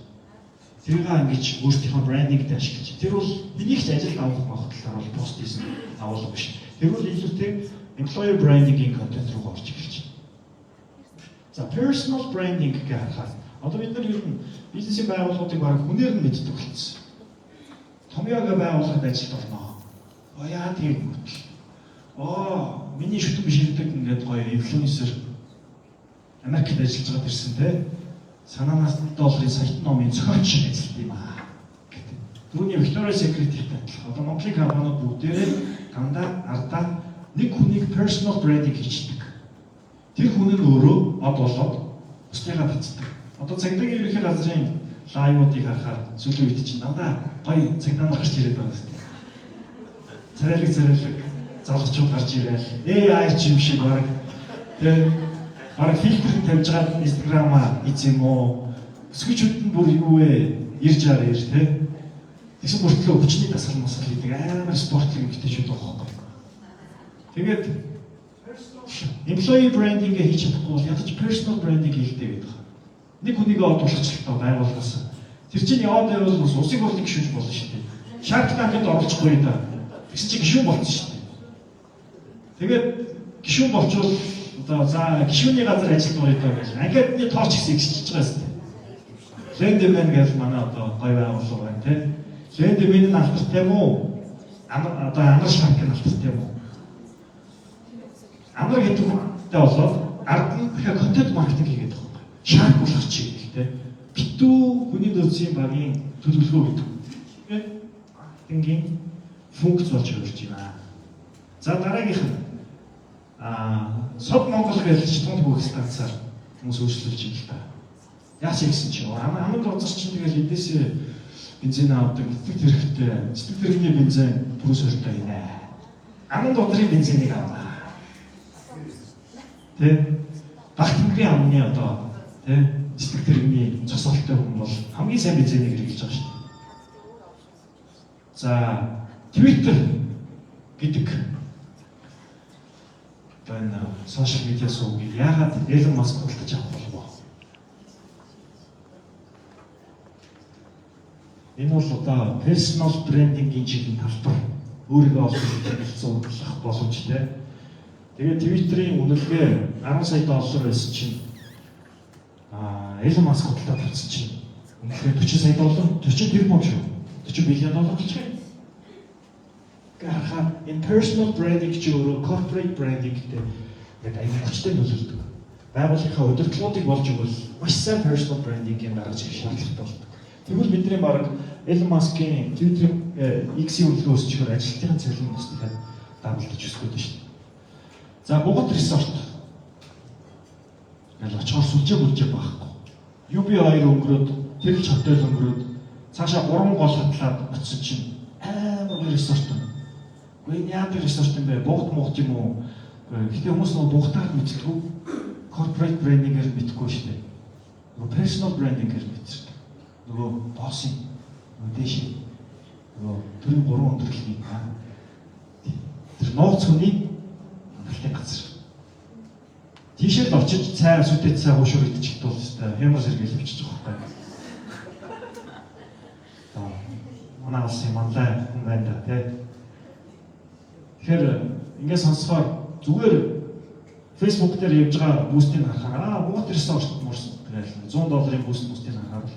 Тэрийг ингэж өөрсдийнхөө брендингд ашиглаж. Тэр бол энийг ч ажилд авах магадлалаар бол пост хийсэн агуулга биш. Тэр бол илүүтэй employer branding-ийн контент руу орж эхэлж байна. За personal branding гэх харахад одоо бид нар ер нь бизнесийн байгууллагуудыг баг хүнээр нь мэддэг болсон. Томьёогийн байгууллагад ажилд орно. Яа тийм хөтөл. Миний шүтэн биширдэг ингээд гоё инфлюенсер Америкт ажиллаж байгаад ирсэн те. Санаанаас $1 сая номын зохиолч шиг ажилладаг юм аа. Гэдэг. Түүний Victoria's Secret-тэй адилхан. Одоо Монголын компаниуд бүгдээрээ дандаа ардаа нэг хүнийг personal branding хийдэг. Тэр хүн нь өөрөө од болоод бусдыгаа татдаг. Одоо цагдаагийн ерөнхий газрын лайвуудыг харахаар сүүлийн үед чинь дандаа гоё цагдаа нар гарч ирээд байгаа юм. Царайлаг залгчууд гарч ирээл. AI ч юм шиг баг. Тэгээ баг фильтр тавьж байгаа Instagram-аа эзэм үү? Өсгөчүүд нь бүр юу вэ? Ирж араа ир тэ. Тэгсэн бүртлээ өвчний дасгал мосгол гэдэг амар спортлог эмгтээчүүд байгаа байхгүй. Тэгээд employee branding хийж чадахгүй бол ядаж personal branding хийлдэй гэдэг. Нэг хүнийг одуулчихлаа байгууллагаас. Тэр чинь яваад байвал усыг болдог гişүүж болно шүү дээ. Шаардлага оруулахгүй юм да. Тэгсэн чинь гişүүн болсон шүү дээ. Тэгээд гişүүн болчвол одоо за гişүүний газар ажиллах уу гэж анкетны тооч гэсэн ихсэж байгаа шүү дээ. Лендмен гэж манай одоо гоё байгууллага байна тийм. Лендмен нь алдартай юм уу? Одоо амар шаркын алдартай юм уу? Амар гэдэгтэй болоод ард нь дахиад контент маркетинг хийгээд байгаа юм. Шарк болгох чиг тийм. Битүү хүний нөөцийн багийн төлөвлөгөө гэдэг. Тэгээд маркетингийн функц болж өрж байна. За дараагийнх нь Сод Монгол гэж тунд бүх станцаар хүмүүс өөрчлөж байна л та. Яач гэсэн чинь аманд узар чинь тэгэл эдээсээ бензин авдаг, итгэх хэрэгтэй. Итгэх хэрэгний бензин бүрс өртөө инэ. Аманд удрын бензинийг аваа. Тэ багт тэнгэрийн амны одоо тэ итгэх хэрэгний цосолтой хүн бол хамгийн сайн бензинийг хэрэглэж байгаа шүү дээ. За Twitter гэдэг энэ сошиал медиа сувгийг яагаад Elon Musk худалдаж авах болов уу? Энэ бол одоо personal branding-ийн чиглэлийн талбар өөрийгөө олох боломжтой. Тэгээд Twitter-ийн үнэлгээ 10 сая доллар байсан чинь Elon Musk худалдаад авсан чинь үнэлгээ 40 сая доллар, 40 тэрбум шүү. 40 биллион доллар болчихсон. Гарахаар энэ personal branding ч өөрөө corporate branding гэдэг ингээд аюул хүчтэй нөлөөлдөг. Байгууллагынхаа удирдлагуудыг болж өгвөл маш сайн personal branding-ийг гаргаж ирэх шаардлагатай болдог. Тэгвэл бидний баг Elon Musk-ийн Twitter-ийн X-ийн үнэлгээ өсчихөөр ажилтны цалин өсөхөд давалдаж өсгөөд шүү дээ. За Богот resort яг очоор сүлжээ байхгүй. UB2 өнгөрөөд тэр л хотел өнгөрөөд цаашаа 3 гол хатлаад очсон чинь амар resort. Гэхдээ яадаг resort юм бэ? Богот юм уу? Гэхдээ хүмүүс нөгөө бугатаад мэдтгүү corporate branding-ээр мэдхгүй шүү дээ. Нөгөө personal branding-ээр мэддэг. Нөгөө боссын нөгөө дэш нөгөө төрийн 3 өндөрлөгийг тэр нууц хүний хэлтэй газар. Тийшээ л очиж цай сүдэт цай хуушуур идчих тул өстой хямар сэргээл авчиж байгаа байхгүй. Манай улсын манлай хүн байна да тий. Тэгэхээр ингээд сонсохоор зүгээр Facebook дээр явж байгаа бүүстийг харахаар Богот resort мөрсөн тэгэл $100 бүүстийг харахаар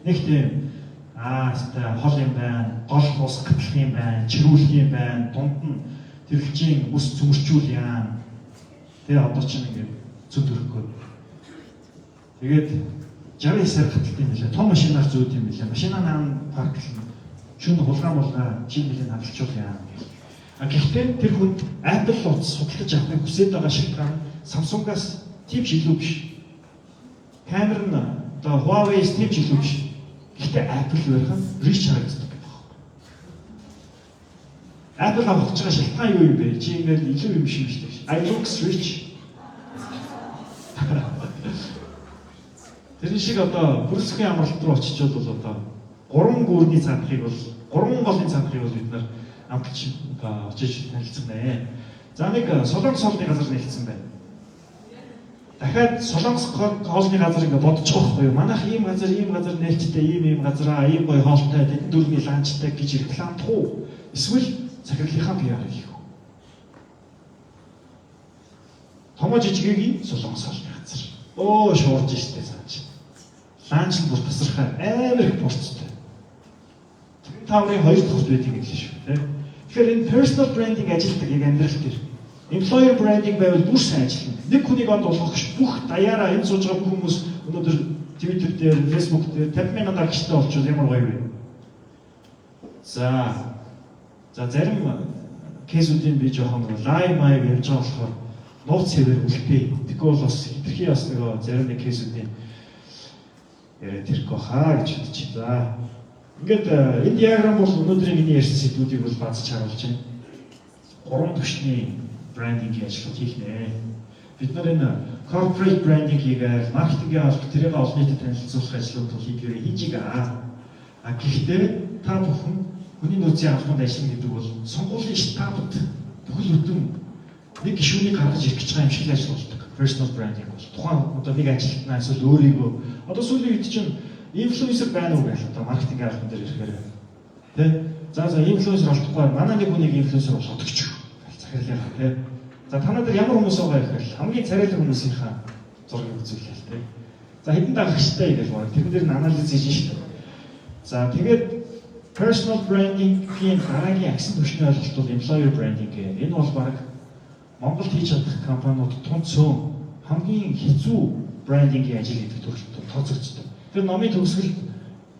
нэг тийм хол юм байна, гол бус гатлах юм байна, чирүүлэх юм байна, дунд нь тэрхчийн ус цөмөрчүүл яа. Тэгээ одоо чинь ингээд зүд өрөхгүй. Тэгээд 60 сар гатлалт юм билээ. Том машинаар зөөд юм билээ. Машинаа наан парклна. Шүнд хулгай чи билээ хадгалчуул яа. Гэхдээ тэр хүн Apple утас судалж авахыг хүсэж байгаа шалтгаан Samsung-аас тийм шилүү биш. Камер нь одоо Huawei-с тийм шилүү биш. Гэхдээ Apple байх нь rich харагддаг гэх юм. Apple авах гэж байгаа шалтгаан юу юм бэ? Чи ингээд илүү юм шиг шүү дээ. I look rich. Тэр шиг одоо бүрсгийн амралт руу очичод бол одоо 3 гүрний цаанхыг бол 3 голын цаанхыг бол бид нар амтч очиж танилцсан байна. За нэг Солонгос хоолны газар нээлтсэн байна. Дахиад Солонгос хоолны газар ингээд бодож байгаа байхгүй юу? Манайх ийм газар нээлттэй, ийм газараа, ийм гоё хоолтой, тэдэн дөрвийн ланчтай гэж рекламдах уу? Эсвэл захирлынхаа PR хийх үү? Томоо жижигэгийн Солонгос хоолны газар. Шуурж штэ цааш. Ланч нь бүр тасархаар амар их порцтой. Таврын 2 дахь байдаг юм шиг шүү, тийм. Тэгэхээр энэ personal branding ажилтдаг яг амьдрал дээр. Employer branding байвал бүр сайн ажиллана. Нэг хүнийг онд болгох бүх даяараа энэ сууж байгаа хүмүүс өнөөдөр Twitter дээр, Facebook дээр 50,000 дагчтай болчихвол ямар гоё вэ? За зарим кейсүүдийн би жоохон live явж байгаа болохоор нууц хэвээр үлдээ. Тэгэхгүй бол бас хитрхи бас нөгөө зарим нэг кейсүүдийн яриад ирэх байхаа гэж бодчих. За ингээд энэ диаграм бол өнөөдрийн миний ярьсан сэдвүүдийг бол баазч харуулж байна. 3 түвшний брендинг ажлууд хийх нэ. Бид нар энэ corporate branding хийгээл, маркетингийн албан тэрийг олон нийтэд танилцуулах ажлууд хийгээ хийж байгаа. Гэхдээ та бүхэн хүний нөөцийн албанд ажиллана гэдэг бол сонгуулийн штабд бүхэл бүтэн нэг гишүүнийг гаргаж ирэх гэж байгаа юм шиг л ажил болдог. Personal branding бол тухайн одоо нэг ажилтнаа эсвэл өөрийгөө одоо сүүлийн үед чинь инфлюенсер байна уу гэх одоо маркетингийн албан дээр ирэхээр тий. За инфлюенсер болтугай манай нэг хүнийг инфлюенсер болгох гэж захирлаа тий. За танаа дээр ямар хүмүүс байгаа гэхээр хамгийн царайлаг хүмүүсийнхаа зургийг үзүүлээ тий. За хэдэн дагагчтай гэж байна. Тэрэн дээр нь анализ хийж штэ. За тэгээд personal branding-ийн дараагийн агсан түвшний ойлголт бол employer branding гэх. Энэ бол баг Монголд хийж чадах компаниуд тунцсан хамгийн хэцүү брендингийн ажил гэдэг төрөлд тооцогддог. Тэр номын төгсгөл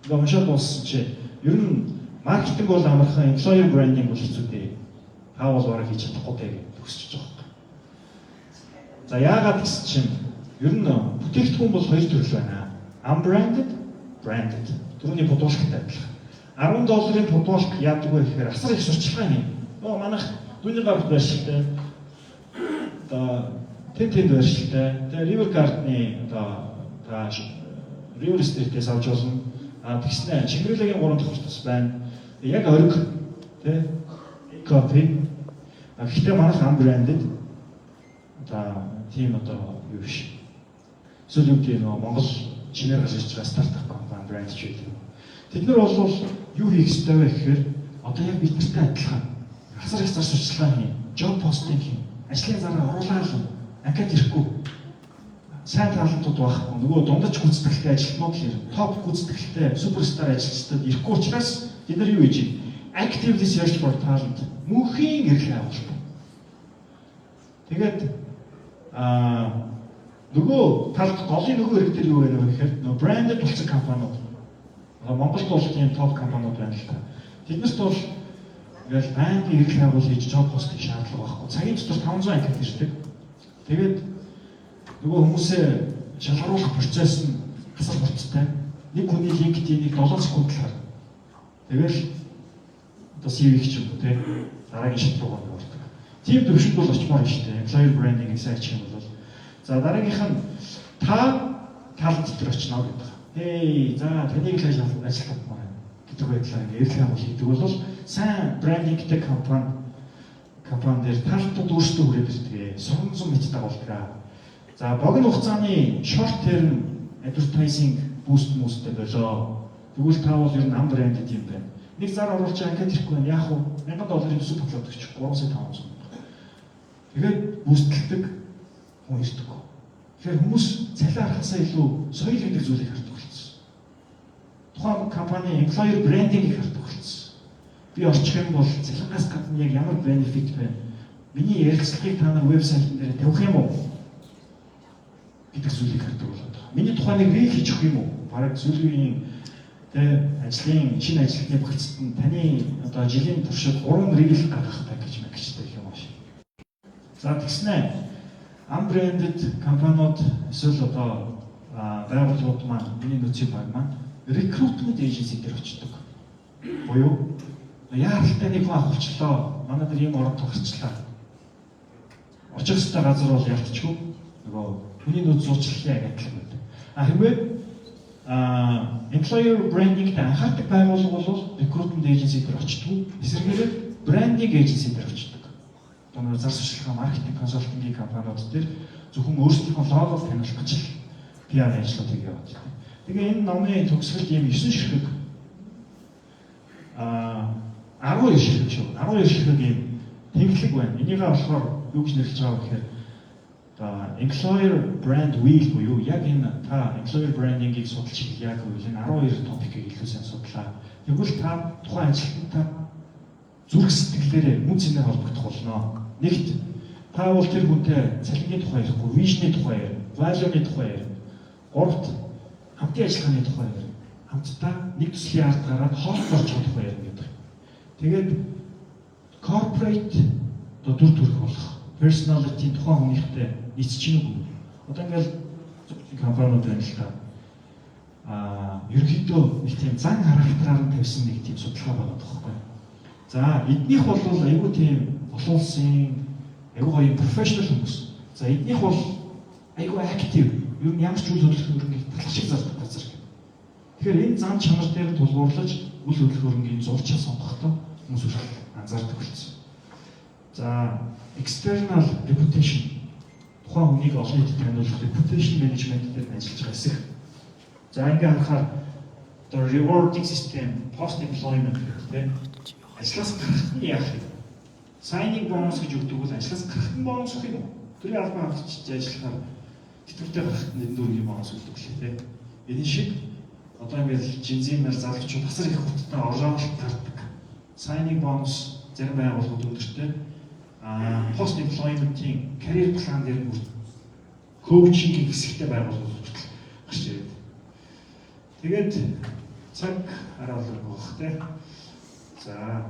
ингээ уншаад дууссан чи ер нь маркетинг бол амархан, employer branding бол хэцүү дээ. Та бол бараг хийж чадахгүй дээ гэж төгсөж байгаа юм. За яагаад гэсэн чинь ер нь бүтээгдэхүүн бол хоёр төрөл байна. Unbranded, branded. Түрүүний бодуулалттай адилхан. $10 бодуулалт яадаг вэ гэхээр асар их сурчлагын юм. Манайх дүүний гарт байршилтай. Тэнд байршилтай. Тэгээ River Card-ны River Estate-ээс авч болно. Тэгснэ Чигмэрлэгийн 3 дахь тус байна. Яг ориг тий copy. Гэхдээ манайх unbranded. Тийм одоо юу биш. Эсвэл юу гэдэг нь Монгол чинээр гарч байгаа стартап компани брэнд ч гэдэг. Тэд нар бол юу хийх ёстой вэ гэхээр одоо яг бид нартай адилхан асар их зар сурталчилгаа хийн, job posting хийн. ажлын зараа оруулаад анкет ирэхгүй. Сайн талантууд байхгүй. Нөгөө дундаж гүйцэтгэлтэй ажилтнууд л топ гүйцэтгэлтэй суперстар ажилчдад ирэхгүй учраас бид нар юу хийж юм? Actively search for talent. Мөнхийн эрх авах. Тэгээд нөгөө талд голын нөгөө эрэг дээр юу вэ гэхээр нөгөө branded болсон компаниуд. Монголд бол тийм топ компаниуд байна л та. Тэднэрт бол ингээл банкын эрх агуул хийж job post-ийг шаардлага байхгүй. Цагийн дотор 500 анкет ирдэг. Тэгээд нөгөө хүмүүсээ шалгаруулах процесс нь асар хурцтай. Нэг хүний LinkedIn-ийг 7 секунд л хар. Тэгэл одоо CV ч юм уу те дараагийн шат руу ордог. Тийм төвшөнд бол очмоор юм шүү дээ. Employer branding-ийг сайн чих юм бол. За дараагийнх нь та талд дээр очно гэдэг. Хей, за таныг л ажил татмаар гэдэг байдлаар эрх агуул хийдэг бол сайн брендингтэй компани дээр талантууд өөрсдөө хүрээд ирдэг. Сургамжсан мэт дагуулдаг. За богино хугацааны short term advertising boost мөстэй болоо. Тэгвэл та бол ер нь ам брендed юм байна. Нэг зар оруулж анкет ирэхгүй байна. Яг уу $1000 төсөв бодлоод өгч 3,500. Тэгээд бүүсгэлдэг хүн ирдэг. Тэгэхээр хүмүүс цалин харахсаа илүү соёл гэдэг зүйлийг хардаг болсон. Тухайн компани employer branding-ийг хардаг болсон. Би орчих юм бол цалингаас гадна яг ямар benefit байна? Миний ярилцлагыг та нар вебсайтн дээр тавих юм уу? Гэдэг зүйлийг хардаг болоод байна. Миний тухайн нэг рил хийж өгөх юм уу? Бараг зүйлийн ажлын шинэ ажлын багцд нь таны одоо жилийн туршид 3 рил гаргах пакэж мэгчтэй юм аа. За тэгснэ unbranded компаниуд эсвэл одоо байгууллагууд маань миний нөхцөл баг маань recruitment agency дээр очдог. Буюу яаралтай нэг хүн авахчлаа. Манай дээр юм орон тогтчлаа. Очих ёстой газар бол ялтчгүй. Нөгөө хүний нөөц зуучлалын агентлаг байдаг. Хэрвээ employer branding-д анхаардаг байгууллага бол recruitment agency дээр очдог. Эсвэргээр branding agency дээр очдог. Одоо зар сурталчилгаа маркетинг консалтингийн компаниуд дээр зөвхөн өөрсдийнхөө логог таниулах гэж PR ажлуудыг явуулдаг. Тэгээ энэ номын төгсгөл ийм 9 ширхэг 12 ширхэг шүү. 12 ширхэг ийм тэнглэг байна. Энийгээ болохоор юу гэж нэрлэж байгаа вэ гэхээр employer brand wheel буюу яг энэ та employer branding-ийг судалж яг үйл энэ 12 топикийг илүү сайн судлаа. Тэгвэл та тухайн ажилтнтай зүрх сэтгэлээрээ мөн цэнээр холбогдох болно. Нэгт та бол тэр хүнтэй цалингийн тухай ярихгүй, вижны тухай ярь, value-ны тухай ярь. Гуравт хамтын ажиллагааны тухай ярь. Хамтдаа нэг төслийн ард гараад хоолт болж байгаа тухай ярь гэдэг. Тэгээд corporate одоо дүр төрх болох personality тухайн хүнийхтэй нийцч чинь үгүй. Одоо ингээл компаниуд байна л та. Ерөнхийдөө нэг тийм зан характераар нь тавьсан нэг тийм судалгаа байгаа байхгүй. За эднийх бол айгүй тийм болуулсан айгүй гоё профешнл хүмүүс. За эднийх бол айгүй актив. Юу ямар ч үйл хөдлөлтөөрөнийг талхшиг зардаг газар гэх. Тэгэхээр энэ зан чанар дээр тулгуурлаж үйл хөдлөлтөөрөнгийн зурчаа сонгохдоо хүмүүс их анзаардаг болсон. За external reputation тухайн хүнийг олон нийтэд таниулах reputation management дээр ажиллаж байгаа хэсэг. За ингээ харахаар the rewarding system, post employment гэх ажлаас гарах нь яах вэ? Signing bonus гэж өгдөг бол ажлаас гарах нь бонус гэх юм уу? Тэрийг албан хаагчид ажиллахаар тэтгэвртэй гарахт нь дүүргийн бонус өгдөг лээ тийм. Энэ шиг одоо ингээл жинзинээр залгчууд асар их хурдтай орлуулалт гардаг. Signing bonus зарим байгууллагууд өндөртэй. Post employment-ийн career plan дээр нь коучинг хэсэгтэй байгууллагууд хүртэл гарч ирээд. Тэгээд цаг хараалал гоох тийм. За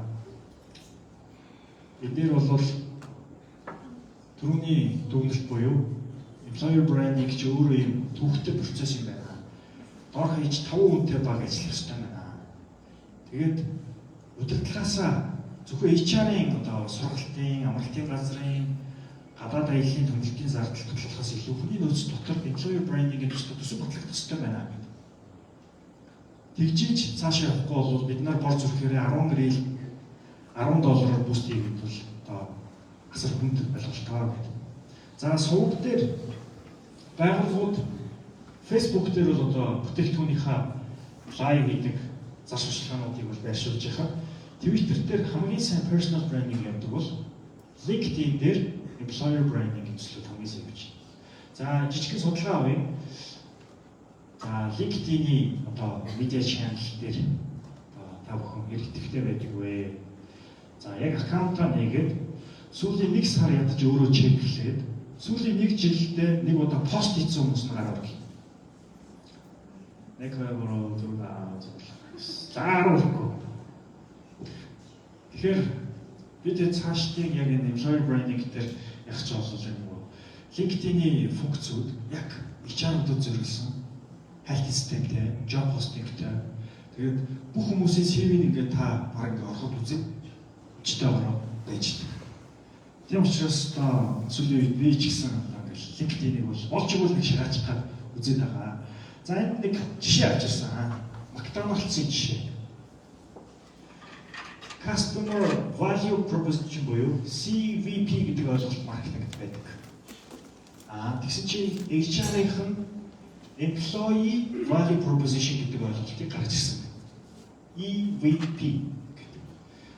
эдгээр бол түрүүний дүгнэлт буюу employer branding гэж өөрөө юм төвхтэй процесс юм байна. Дор хаяж 5 хүнтэй баг ажиллах хэрэгтэй байна. Тэгээд удирдлагаасаа зөвхөн HR-ийн одоо сургалтын, амралтын газрын, гадаад аяллаа төлөвлөлтийн зардал төлөхөөс илүү хүний нөөц дотор employer branding-ийн төсөв бодлого төстэй байна гэдэг. Тэгжиж цаашаа явахгүй бол бид нар бор зүрхээрээ 10 рил $10 буст хийгээд бол одоо асар хүнд байлгалтаа гэдэг. За сувг дээр байгууллагууд Facebook дээр бол одоо бүтээгдэхүүнийхээ лайв хийдэг зар сурталчилгаануудыг бол байршуулж байгаа. Twitter дээр хамгийн сайн personal branding явуулдаг бол LinkedIn дээр employer branding гэжлүүд хамгийн сайн гэж. За жижигхэн судалгаа авъя. За LinkedIn-ийн одоо медиа channel дээр та бүхэн хэрэгтэхтэй байдаг вэ? За яг аккаунтаа нэгээд сүүлийн 1 сар ядаж өөрөө чеклээд сүүлийн 1 жилдээ нэг удаа пост хийсэн хүмүүс нь гараад ирсэн. Нэг хоёроо дөрвөн зааруулахгүй. Тэгэхээр бид цаашдын яг энэ employer branding дээр яг ч олол юм уу? LinkedIn-ийн функцүүд яг HR-уудад зориулсан health systemтэй, job posting-тэй. Тэгээд бүх хүмүүсийн CV-г ингээд та баг ингээд ороход үзээ. Өчтөө ороо байж. Тийм учраас та сүүлийн үед би ч гэсэн ингээд LinkedIn-ийг бол болж игэл нэг шираач хаад үзээд байгаа. За энд нэг жишээ авчихсан. McDonald's-ийн жишээ. Customer Value Proposition буюу CVP гэдэг ойлголт маркетингт байдаг. Тэгсэн чинь HR-ийнх нь Employee Value Proposition гэдэг ойлголтыг гаргаж ирсэн. EVP гэдэг.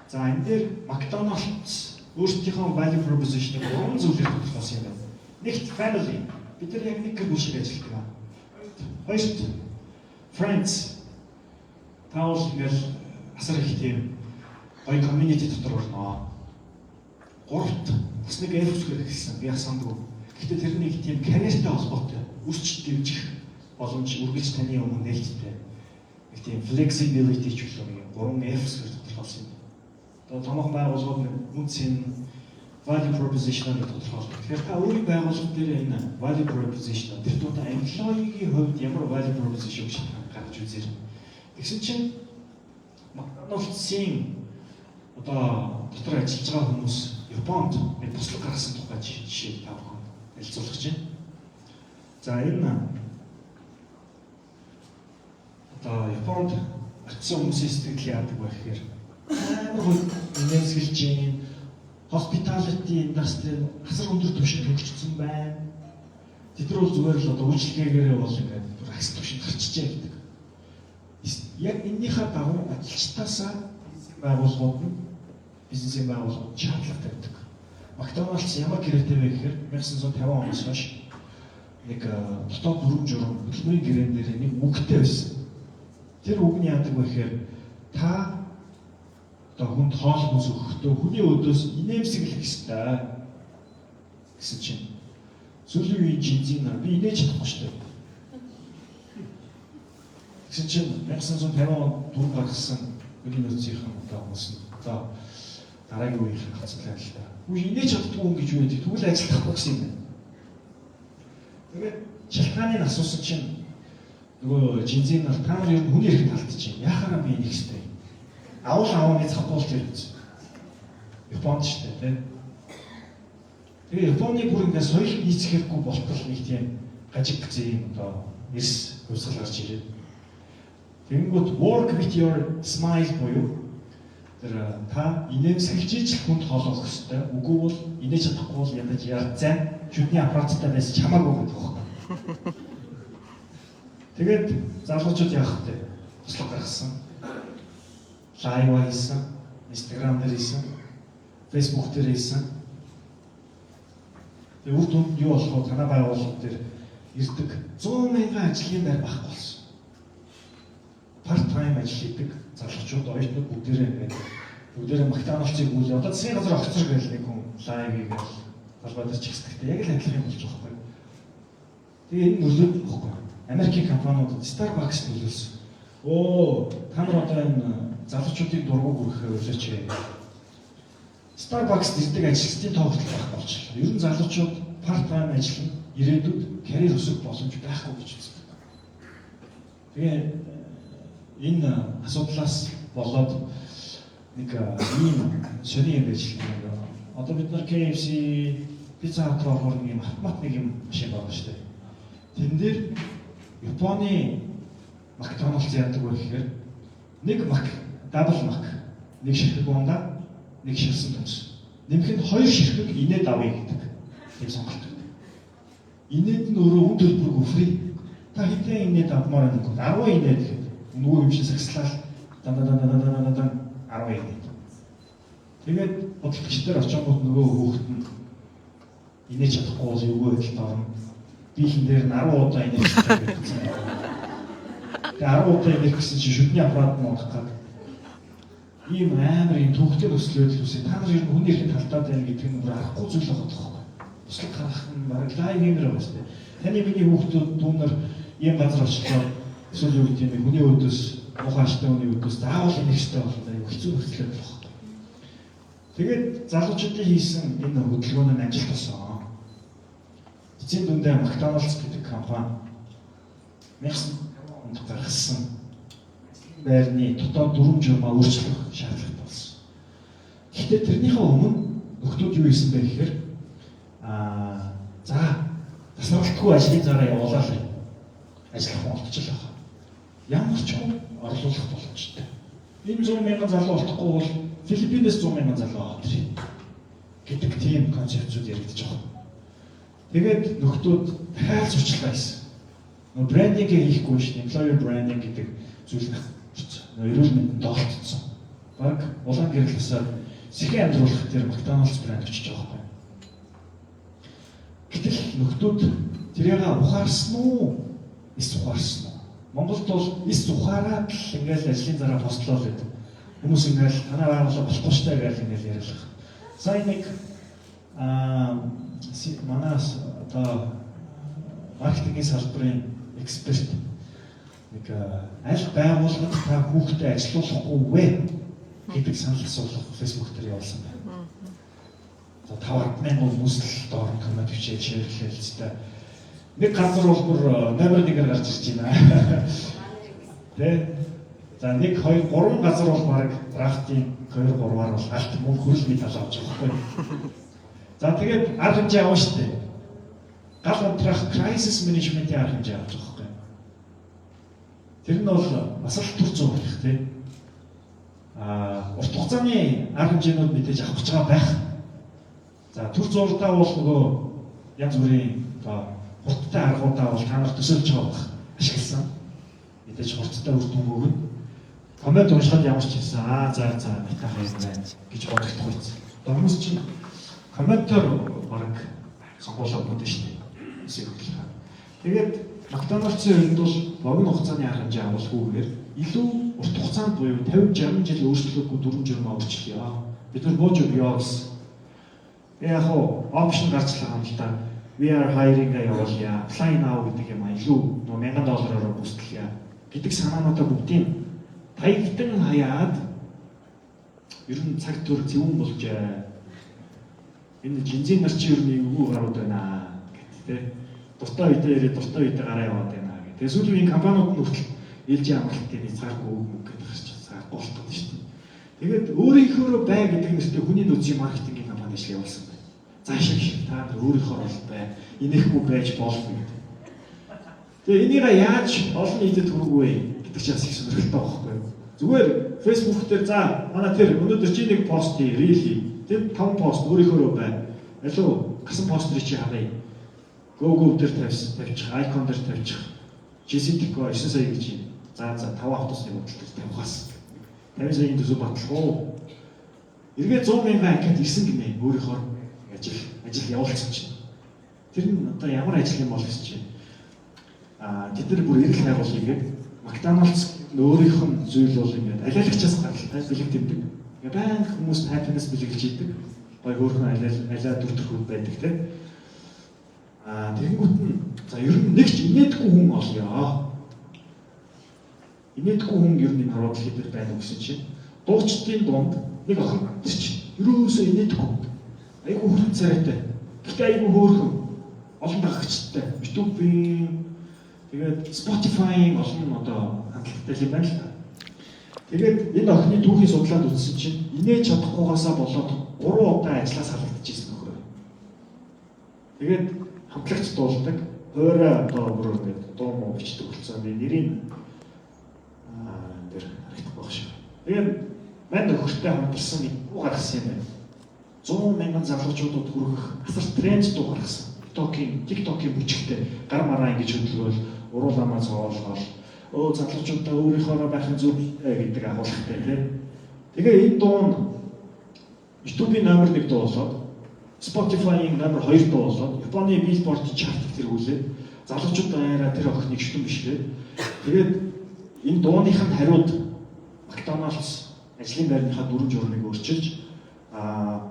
За энэ дээр McDonald's өөрсдийнхөө Value Proposition-ыг 3 зүйлээр тодорхойлсон юм байна. Нэгт family. Бид нар яг нэг гэр бүл шиг ажилладаг. Хоёрт friends. Таавал ингээл асар их тийм гоё community дотор орно. Гуравт бас нэг элфсгэр гэсэн би асаандгүй. Гэхдээ тэрнийг тийм карьертэй холбоотой үсч дэмжих боломж үргэлж таны өмнө нээлттэй. Нэг тийм flexibility ч гэх юм 3 F-сгээр тодорхойлсон юм. Одоо томоохон байгууллагууд үнцэн value proposition-ыг тодорхойлдог. Тэгэхээр та өөрийн байгууллага дээр энэ value proposition тэр тутаа employee-ийн хувьд ямар value proposition гаргаж үзэр. Тэгсэн чинь McDonald's-ийн одоо дотор ажиллаж байгаа хүмүүс Японд нэг бослог гаргасан тухай жишээ та бүхэн хэлцүүлж байна. За энэ одоо Японд очсон хүмүүсийн сэтгэл яадаг байх гэхээр амар нэмсгэлж юм hospitality industry асар өндөр түвшинд хөгжсөн байна. Тэд нар бол зүгээр л одоо үйлчлэгээгээрээ бол ингээд бүр асар түвшинд гарчижээ гэдэг. Яг эннийхээ дагуу ажилчтаасаа байгууллагууд нь бизнесийн байгууллагууд шаардлага тавьдаг. McDonald's ямар гэрээтэй вэ гэхээр 1950 оноос хойш нэг дотоод дүрм журам хөдөлмөрийн гэрээн дээр нэг үгтэй байсан. Тэр үг нь яадаг вэ гэхээр та одоо хүнд хоол хүнс өгөхдөө хүний өдөөс инээмсэглэх ёстой гэсэн чинь сүүлийн үеийн жинзийн нар би инээж чадахгүй шүү дээ. Гэсэн чинь 1950 онд дүрм гаргасан хүний нөөцийнхэн одоо хүмүүс нь одоо дараагийн үеийн хацлаа л та. Үгүй инээж чаддгүй гэж юу гэдэг тэгвэл ажиллахгүй гэсэн юм байна. Тэгээд шалтгааныг асуусан чинь нөгөө жинзийн нар та нар ер нь хүний эрхт алдчих. Яхаараа би инех хэвтэй. Авал аавны цахуул тэр үз. Японд ч тийм. Тэгээ Японы бүр ингээд соёл нийцэхгүй болтол нэг тийм гажиг зэм одоо эрс хувьсгал гарч ирээд. Тэгэнгүүт work with your smile буюу тэр та инээмсэглэж ич хүнд хоолох ёстой. Үгүй бол инээж чадахгүй бол ядаж яарцаа шүдний аппараттай байсан чамаагүй гэдэг байна. Тэгээд залуучууд яах вэ? Туслах гаргасан. Лайв хийсэн, Instagram дээр хийсэн, Facebook дээр хийсэн. Тэгээд үр дүнд юу болох вэ? Танай байгууллага дээр ирдэг 100 мянган ажлын байр байхгүй болсон. Part time ажил хийдэг залуучууд оюутнууд бүгдээрээ McDonald's-ыг үйл одоо засгийн газар огцор гэл нэг хүн лайв хийгээл холбоотой ч ихсдэгтэй яг л адилхан болж байгаа байхгүй. Тэгээ энэ нөлөөд баггүй. Америкийн компаниуд Starbucks нөлөөлсөн. Оо, та нар одоо энэ залуучуудын дургуй хүрхээ өсөж. Starbucks дэрдэг ажилчдын тоглолт байх болчихлоо. Ер нь залуучууд part time ажиллана, ирээдүйд карьер өсөх боломж байхгүй гэж үздэг. Тэгээ энэ асуудлаас болоод нэг ийм ширээ юм байж байна. Одоо бид нар KFC, Pizza Hut руу нэг автомат нэг юм машин байгаа шүү дээ. Тэн дээр Японы McDonald's яадаг вэ гэхээр нэг double Mac, нэг ширхэг ундаа, нэг ширсэн томс. Нэмэхэд 2 ширхэг инээд авъя гэдэг. Тийм сонголт байдаг. Инээд нь өөрөө үн төлбөргүй free. Та хэдэн инээд авмаар нэг 10 инээд гэхэд нөгөө юм шиг сагслал дан 10 инээд. Тэгээд бодлогчдоор очингууд нөгөө хүүхэд нь инээж чадахгүй бол юу гэдэлд орно. Биеийн дээр нь 10 удаа инээж чаддаг гэсэн. Тэгээд 10 удаа инээж гэсэн чинь шүдний аппарат нь унах гад. Ийм амар юм төвхтэй өслөөд л үсэ. Та нар ер нь хүний эрхэнд халтаад байна гэдэг нь бүр арахгүй зүйл байгаа тоххой. Туслах харах нь бараг лайв юмэр байгаа шүү дээ. Таны миний хүүхдүүд түүнэр ийм газар очихлоо эсвэл юу гэдэг юм хүний өдөөс ухааштай хүний өдөөс заавал инэх хэрэгтэй болоо хэцүү хөтлөд болох. Тэгээд залуучуудын хийсэн энэ хөдөлгөөн нь ажил болсон. Эцсийн дүндээ McDonald's гэдэг компани 1950 онд гаргасан байрны дотоод дүрм журмаа өөрчлөх шаардлага болсон. Гэхдээ тэрнийхээ өмнө нөхдүүд юу хийсэн бэ гэхээр за тасралтгүй ажлын зараа явуулаад ажиллах болчихлоо байна. Ямар ч юм орлуулах боломжтой. Энэ 100,000 залуу олдохгүй бол Филиппинээс 100,000 залуу аваад ирнэ гэдэг тийм концепцүүд яригдчих واخ. Тэгээд нөхдүүд дахиад зурчлаа хийсэн. Нөө брендинг хийхгүй шүү дээ. Employer branding гэдэг зүйл нь эрүүл мэндэнд доолтцсон. Баг улаан гэрлэсээр сэхэн амьдруулах тэр McDonald's брэнд очиж байгаа байхгүй. Гэтэл нөхдүүд тэрийг ухаарсан уу? Эс ухаарсан уу? Монголд бол эс ухаараад л ингээл ажлын зараа постлоо гэдэг. Хүмүүс ингээл танаа байгууллага болохгүй штэ гэж ингээл ярилах. Сая нэг манаас одоо маркетингийн салбарын эксперт нэг аль байгууллагад та хүүхдээ ажилуулахгүй вэ гэдэг санал асуулга Facebook дээр явуулсан байна. За 5-10,000 хүмүүс л доор коммент бичээд шеэрлээ л зү. Нэг газар бол бүр номер 1-ээр гарч ирж байна. Тэ. За 1 2 3 газар бол баг драфтын 2 3-аар бол алт мөн хөрөлний тал авч байгаа байхгүй. За тэгээд арга хэмжээ авах шүү дээ. Гал унтрах crisis management-ийн арга хэмжээ авч байгаа байхгүй. Тэр нь бол бас л төр зүүн байх тийм. Урт хугацааны арга хэмжээнүүд мэдээж авах гэж байгаа байх. За төр зурдаа бол нөгөө янз бүрийн одоо хурдтай аргуудаа бол та нар төсөөлж байгаа байх. Ашигласан. Мэдээж хурдтай үр дүн өгнө. Коммент уншихад ямар ч хэлсэн за битаа хайр байна гэж бодогдох байсан. Хүмүүс чинь комментор баг сонгуулаад бодсон шүү дээ. Эсэг хөдлөө. Тэгээд McDonald's-ийн өрөнд бол богино хугацааны арга хэмжээ авалгүйгээр илүү урт хугацаанд буюу 50-60 жил өөрчлөлтгүй дүрм журмаа өөрчлөё. Бид нар бууж өгье гэсэн. Яг хоо опшн гарчлаа юм л да. We are hiring-а явуулъя. Apply now гэдэг юм илүү $1,000-аар бүсгэлье гэдэг санаануудаа бүгдийг таягдан хаяад ер нь цаг төр зөвүүн болжээ. Энэ жинзийн нар чи ер нь эвгүй гарууд байна гэдэг. Дуртай үедээ ирээд дуртай үедээ гараа яваад байна гэх. Тэгээ сүүлийн компаниуд нь хүртэл ээлжийн амралтын хязгааргүй үг гэдэг хэрэг болтгоо шүү дээ. Тэгээд өөрийнхөө бай гэдэг нэртэй хүний нөөцийн маркетингийн компани ажил явуулсан байна. Заашаа та нар өөрийнхөө бол бай, инехгүй байж болно гэдэг. Тэгээ энийг яаж олон нийтэд хүргэх вэ гэдэг чинь бас их сонирхолтой байхгүй юу? Зүгээр Facebook дээр за манай тэр өнөөдөр чи нэг пост хий, reel хий. Тэр 5 пост өөрийнхөө бай. Алуу гасан пострыг чи харъя. Go дээр тавьчих, icon дээр тавьчих. GCTK 9 сая гэж юм. За 5 автобусны хөдөлгөөс тавихаас. 50 саяын төсөв батлах. Эргээ 100,000 анкет ирсэн гинэ өөрийнхөө ажил явуулсан чинь. Тэр нь одоо ямар ажил юм бол гэж чинь. Тэд нар бүр эрэл хайгуулъя гэдэг. McDonald's өөрийнх нь зүйл бол ингээд алиалагчаас гаралтай бэлэг тэмдэг. Ингээд баян хүмүүс happiness бэлгэлж идэг. Гоё өөрхөн алиа дүртэрхүүд байдаг тийм. Тэгэнгүүт нь за ер нь нэг ч инээдгүй хүн олё. Инээдгүй хүн ер нь хараад хэд байна уу гэсэн чинь дуучдын дунд нэг охин чинь ерөөсөө инээдгүй. Айгу хүрэн царайтай. Гэхдээ айгу хөөрхөн олон дагагчтай. YouTube-ийн тэгээд Spotify-ийн олон одоо хандлагатай юм байна л та. Тэгээд энэ охины түүхийг судлаад үзсэн чинь инээж чадахгүйгаасаа болоод 3 удаа ажлаас халагдчихсэн нөхөр. Тэгээд хамтлагч дуулдаг. Өөрөө одоо бүр ингээд дуу муу бичдэг болсон. Нэрийн дээр харагдах байх шиг. Тэгээд мань нөхөртэй хамтарсан нэг дуу гаргасан юм байна. 100,000 залуучуудад хүрэх асар тренд дуу гаргасан. TikTok-ийн бүжигтэй гар мараа ингэж хөдөлгөөл урууламаа цоолгоол залуучуудаа өөрийнхөө байхын зөв гэдэг агуулгатай тийм. Тэгээ энэ дуу нь YouTube-ийн номер 1 дуу болоод, Spotify-ийн номер 2 дуу болоод, Японы Billboard chart-ыг тэргүүлээд, залуучууд аяараа тэр охиныг шүтэн бишлээ. Тэгээд энэ дууныхын хариуд McDonald's ажлын байрныхаа 4 журмыг өөрчилж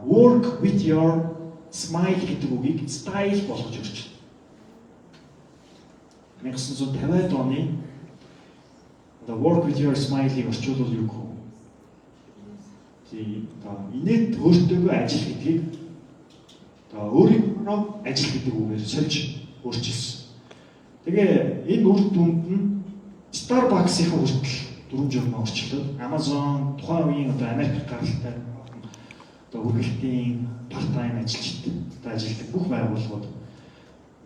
work with your smile гэдэг үгийг style болгож өөрчилсөн. 1950-ад оны work with your smile-ийг орчуулвал юу гэх вэ? Инээд өөртөөгөө ажил гэдгийг өөрийнхөө ажил гэдэг үгээр сольж өөрчилсөн. Тэгээ энэ үр дүнд нь Starbucks-ийн хүртэл 4 журмаа орчлоо. Amazon тухайн үеийн Америк гаралтай үргэлтийн part-time ажилчид ажилладаг бүх байгууллагууд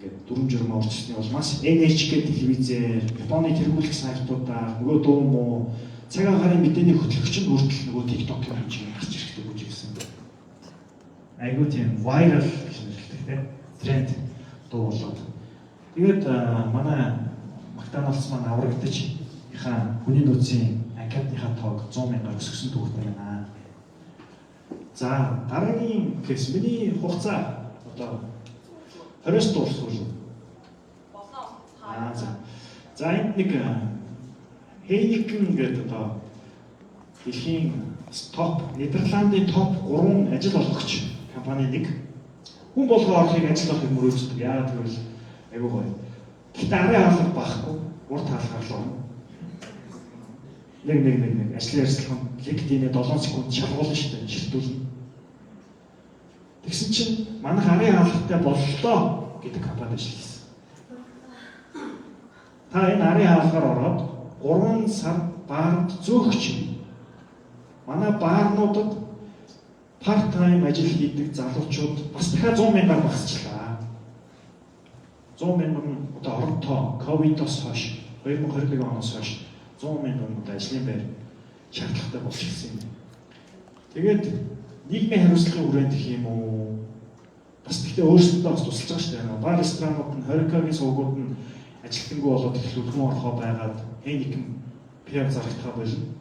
ингээд 4 журмаа орчсны улмаас NHK телевизээр, Японы тэргүүлэх сайтуудаар нөгөө дуу муу цаг агарын мэдээний хөтлөгч нь хүртэл нөгөө TikTok-ийн хэмжээгээр гарч ирэхдээ бүжигсэн. Айгуу тийм viral гэж нэрлэдэг тийм тренд дуу болоод. Тэгээд манай McDonald's маань аврагдаж ихаа хүний нөөцийн анкетныхаа тоог 100,000-аар өсгсөн төвтэй байна. За дараагийн кейс миний хугацаа одоо 20 дуусгүй. За энд нэг Heineken гэдэг одоо дэлхийн топ Нидерландын топ 3 ажил олгогч компани нэг хүн болгоо орлыг ажил олохыг мөрөөддөг. Яагаад гэвэл айгүй гоё. Гэтэ арай хаалга байхгүй, урт хаалгарлаа. Нэг ажлын ярилцлага LinkedIn-ээр 7 секунд шалгуулна шүү дээ, шилтүүлнэ. Тэгсэн чинь манайх арын хаалгатай боллоо гэдэг компани ажилласан. Та энэ арын хаалгаар ороод 3 сар баард зөөгч. Манай баарнуудад part-time ажил хийдэг залуучууд бас дахиад 100,000-аар багасчлаа. 100,000 нь одоо оронтой ковидоос хойш 2021 оноос хойш 100,000 ажлын байр шаардлагатай болж ирсэн юм. Тэгээд нийгмийн хариуцлагын хүрээнд гэх юм уу? Бас гэхдээ өөрсдөө бас тусалж байгаа шүү дээ. Бар ресторанууд нь хорикогийн сувгууд нь ажилтнгүй болоод их үлгэн орхоо байгаад Heineken PR зарагдахаа болно.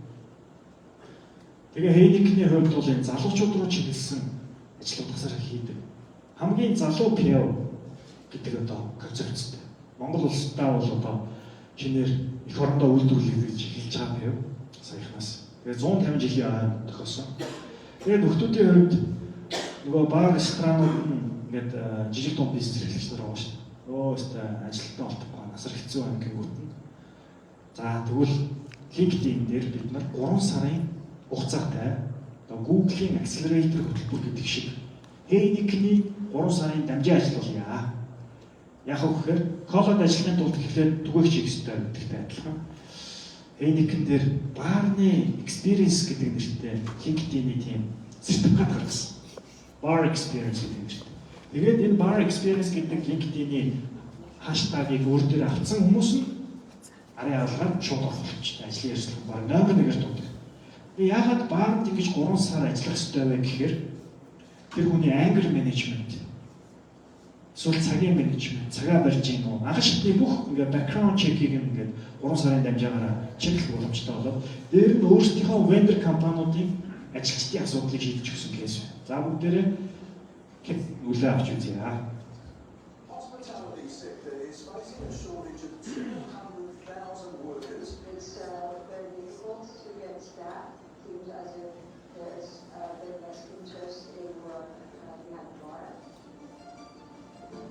Тэгээ Heineken-ийн хувьд бол энэ залуучууд руу чиглэсэн ажлууд тасаар хийдэг. Хамгийн залуу PR гэдэг одоо концепцтэй. Монгол улстай бол одоо чинээр эх орондоо үйлдвэрлэх гэж хэлж байгаа юм. Саяхнаас. Тэгээ 150 жилийн өмнө тохиосон. Тэгээд нөхдүүдийн хувьд нөгөө бар ресторанууд нь ингээд жижиг дунд бизнес эрхлэгч нар байгаа шүү дээ. Өстө ажилтнаа олдохгүй насар хэцүү байна гингүүт нь. За тэгвэл LinkedIn дээр бид нар 3 сарын хугацаатай одоо Google-ийн Accelerator хөтөлбөр гэдэг шиг Heineken-ийн 3 сарын дамжин ажил болъё. Яг үгээр колод ажиллахын тулд ихлээр түгээх чиг ёстой гэдэгтэй адилхан. Heineken дээр баарны experience гэдэг нэртэй LinkedIn-ийн тийм сертификат гаргасан. Bar experience гэдэг нэртэй. Тэгээд энэ bar experience гэдэг LinkedIn-ийн хаштагийг өөр дээр авсан хүмүүс нь арын алгаар шууд оролцож ажлын ярилцлага баг номер 1-ээр дуудав. Тэгээ яагаад баард ингэж 3 сар ажиллах ёстой вэ гэхээр тэр хүний anger management эсвэл цагийн менежмент, цагаа барьж юм уу? Анх шатны бүх ингээ background check-ийг ингээд 3 сарын дамжаагаар чеклэх боломжтой болоод дээр нь өөрсдийнхөө vendor компаниудын ажилчдын асуудлыг шийдэж өгсөн кейс байна. За бүгдээрээ үлээ авч үзье. Hospitality sector is facing a shortage of 200,000 workers. It's very difficult to get staff. Seems as if there is a bit less interest in work behind the bar.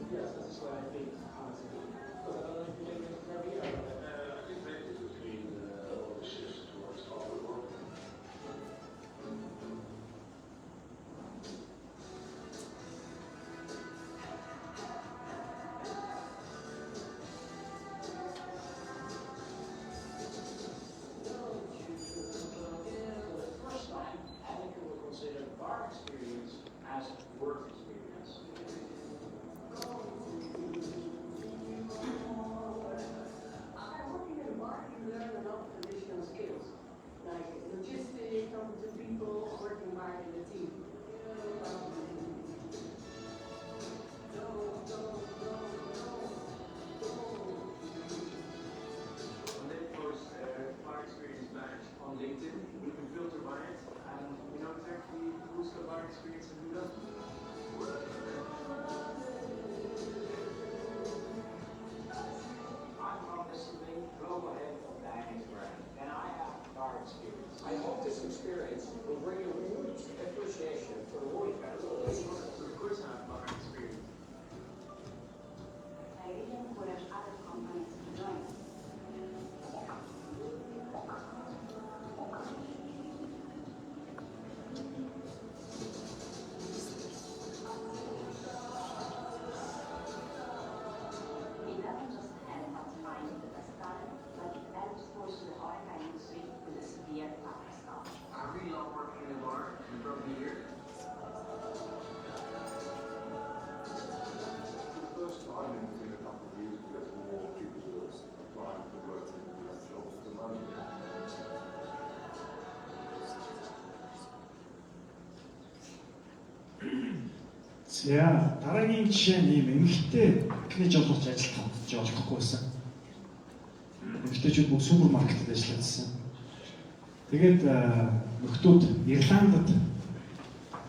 Yes, that's what I think. Because I don't know if you think it's very different between all the shifts towards hard work. First time, Heineken would consider bar experience as work experience. By working in a bar, you learn a lot of additional skills, like logistics, talking to people, working hard in a team. When they post bar experience badge on LinkedIn, we can filter by it, and we know exactly who's got of our experience in Buddha? I'm obviously global head of Diane's brand, and I have our experience. I hope this experience will bring you renewed appreciation for the work that Of course, I have our experience. I really encourage other companies to join us. It doesn't just help us find the best talent, but it helps push the HoReCa industry with a severe lifestyle. I really love working in a bar and from here. The first time in a couple of years ago, more people were applying for work in the jobs at the moment. За дараагийн жишээ нь ийм эмэгтэй таны жолооч ажил хамтдаж явж байхгүй байсан. Эмэгтэйчүүд бүх супермаркетд ажиллажсэн. Тэгээд нөхдүүд Ирландд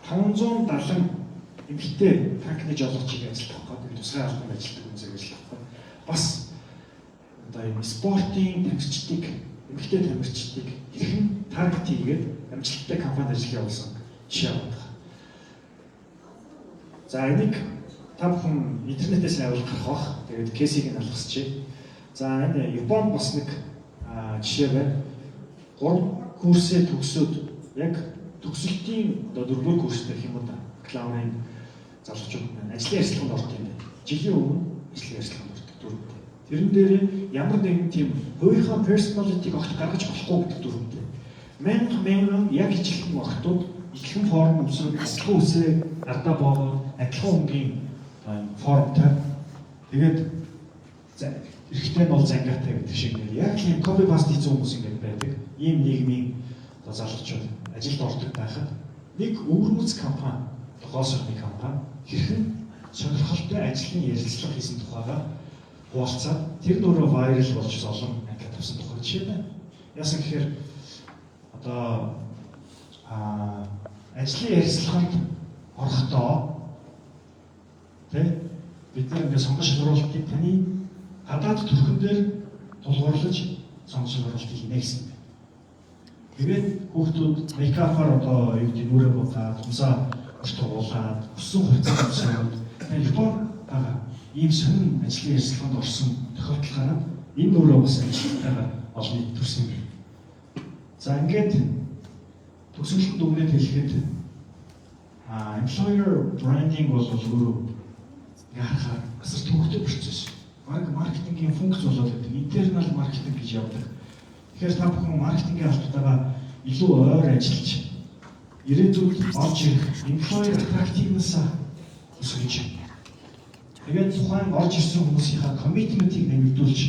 570 эмэгтэй танкны жолоочийг ажиллах гэдэг тусгай албанд ажилладаг хүн зэрэг ажиллах байхгүй. Бас одоо ийм спортын тамирчдыг, эмэгтэй тамирчдыг хэрхэн таргет хийгээд амжилттай компанид ажиллах явуулсан жишээ байна. За энийг та бүхэн интернетээс аваад гарах бах. Тэгээд кейсийг нь алгасчээ. За энэ Японд бас нэг жишээ байна. 3 курсээ төгсөөд яг төгсөлтийн одоо 4-р курстэй гэх юм уу да. Бакалаврын залуучууд маань ажлын ярилцлаганд ордог юм байна. Жилийн өмнө ажлын ярилцлаганд ордог дүрмтэй. Тэрэн дээр ямар нэгэн тийм өөрийнхөө personality-г огт гаргаж болохгүй гэдэг дүрмтэй. Мянган яг ижилхэн охтууд ижилхэн форм өмсөв, адилхан үсээ ардаа боогоо, адилхан өнгийн формтой. Тэгээд эрэхтэй нь бол зангаатай гэдэг шиг нэр. Яг тийм копи паст хийсэн хүмүүс ингэ байдаг. Ийм нийгмийн одоо залуучууд ажилд ордог байхад нэг өвөрмөц компани, госорны компани хэрхэн сонирхолтой ажлын ярилцлага хийсэн тухайга хуваалцаад тэр нөрөө вайрал болж олон ангид тавьсан тухай жишээ байна. Яасан гэхээр одоо ажлын ярилцлаганд орохдоо бид нэг сонгож шалруулалтыг таны гадаад төрхөн дээр тулгуурлаж сонгож шалруулалтыг хийнэ гэсэн юм. Тэгээд хүүхдүүд мейкапаар одоо юу гэдэг нүрээ буудаад, умсаа устгуулад, өссөн хувцас өмсөөд Япон ийм сонин ажлын ярилцлаганд орсон тохиолдолд энэ нүрээ бас ажилтнаа олон нийт төрсөн юм. За ингээд төгсгөлтөнд өгнөд хэлэхэд employer branding бол өөрөө яахаар асар төвөгтэй процесс. Маркетингийн функц болоод байдаг. Internal маркетинг гэж явдаг. Тэгэхээр та бүхэн маркетингийн албатайгаа илүү ойр ажиллаж ирээдүйд орж ирэх employer attractiveness-а өсгөж. Тэгээд тухайн орж ирсэн хүмүүсийнхаа commitment-ийг нэмэгдүүлж.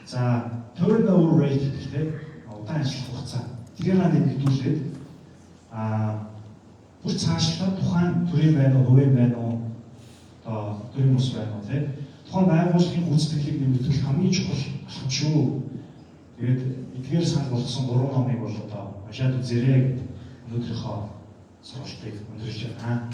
За turnover rate гэдэг удаан ажиллах хугацаа. Тэрийг нэмэгдүүлээд бүр цаашлаад тухайн төрийн байна уу, хувийн байна уу, одоо төрийн хүмүүс байна уу тийм. Тухайн байгууллагын гүйцэтгэлийг нэмэгдүүлэх хамгийн чухал алхам шүү. Тэгээд эдгээр санал болгосон 3 номыг бол одоо уншаад үзээрэй гэдэг өнөөдрийнхөө сургалтыг өндөрлж байна.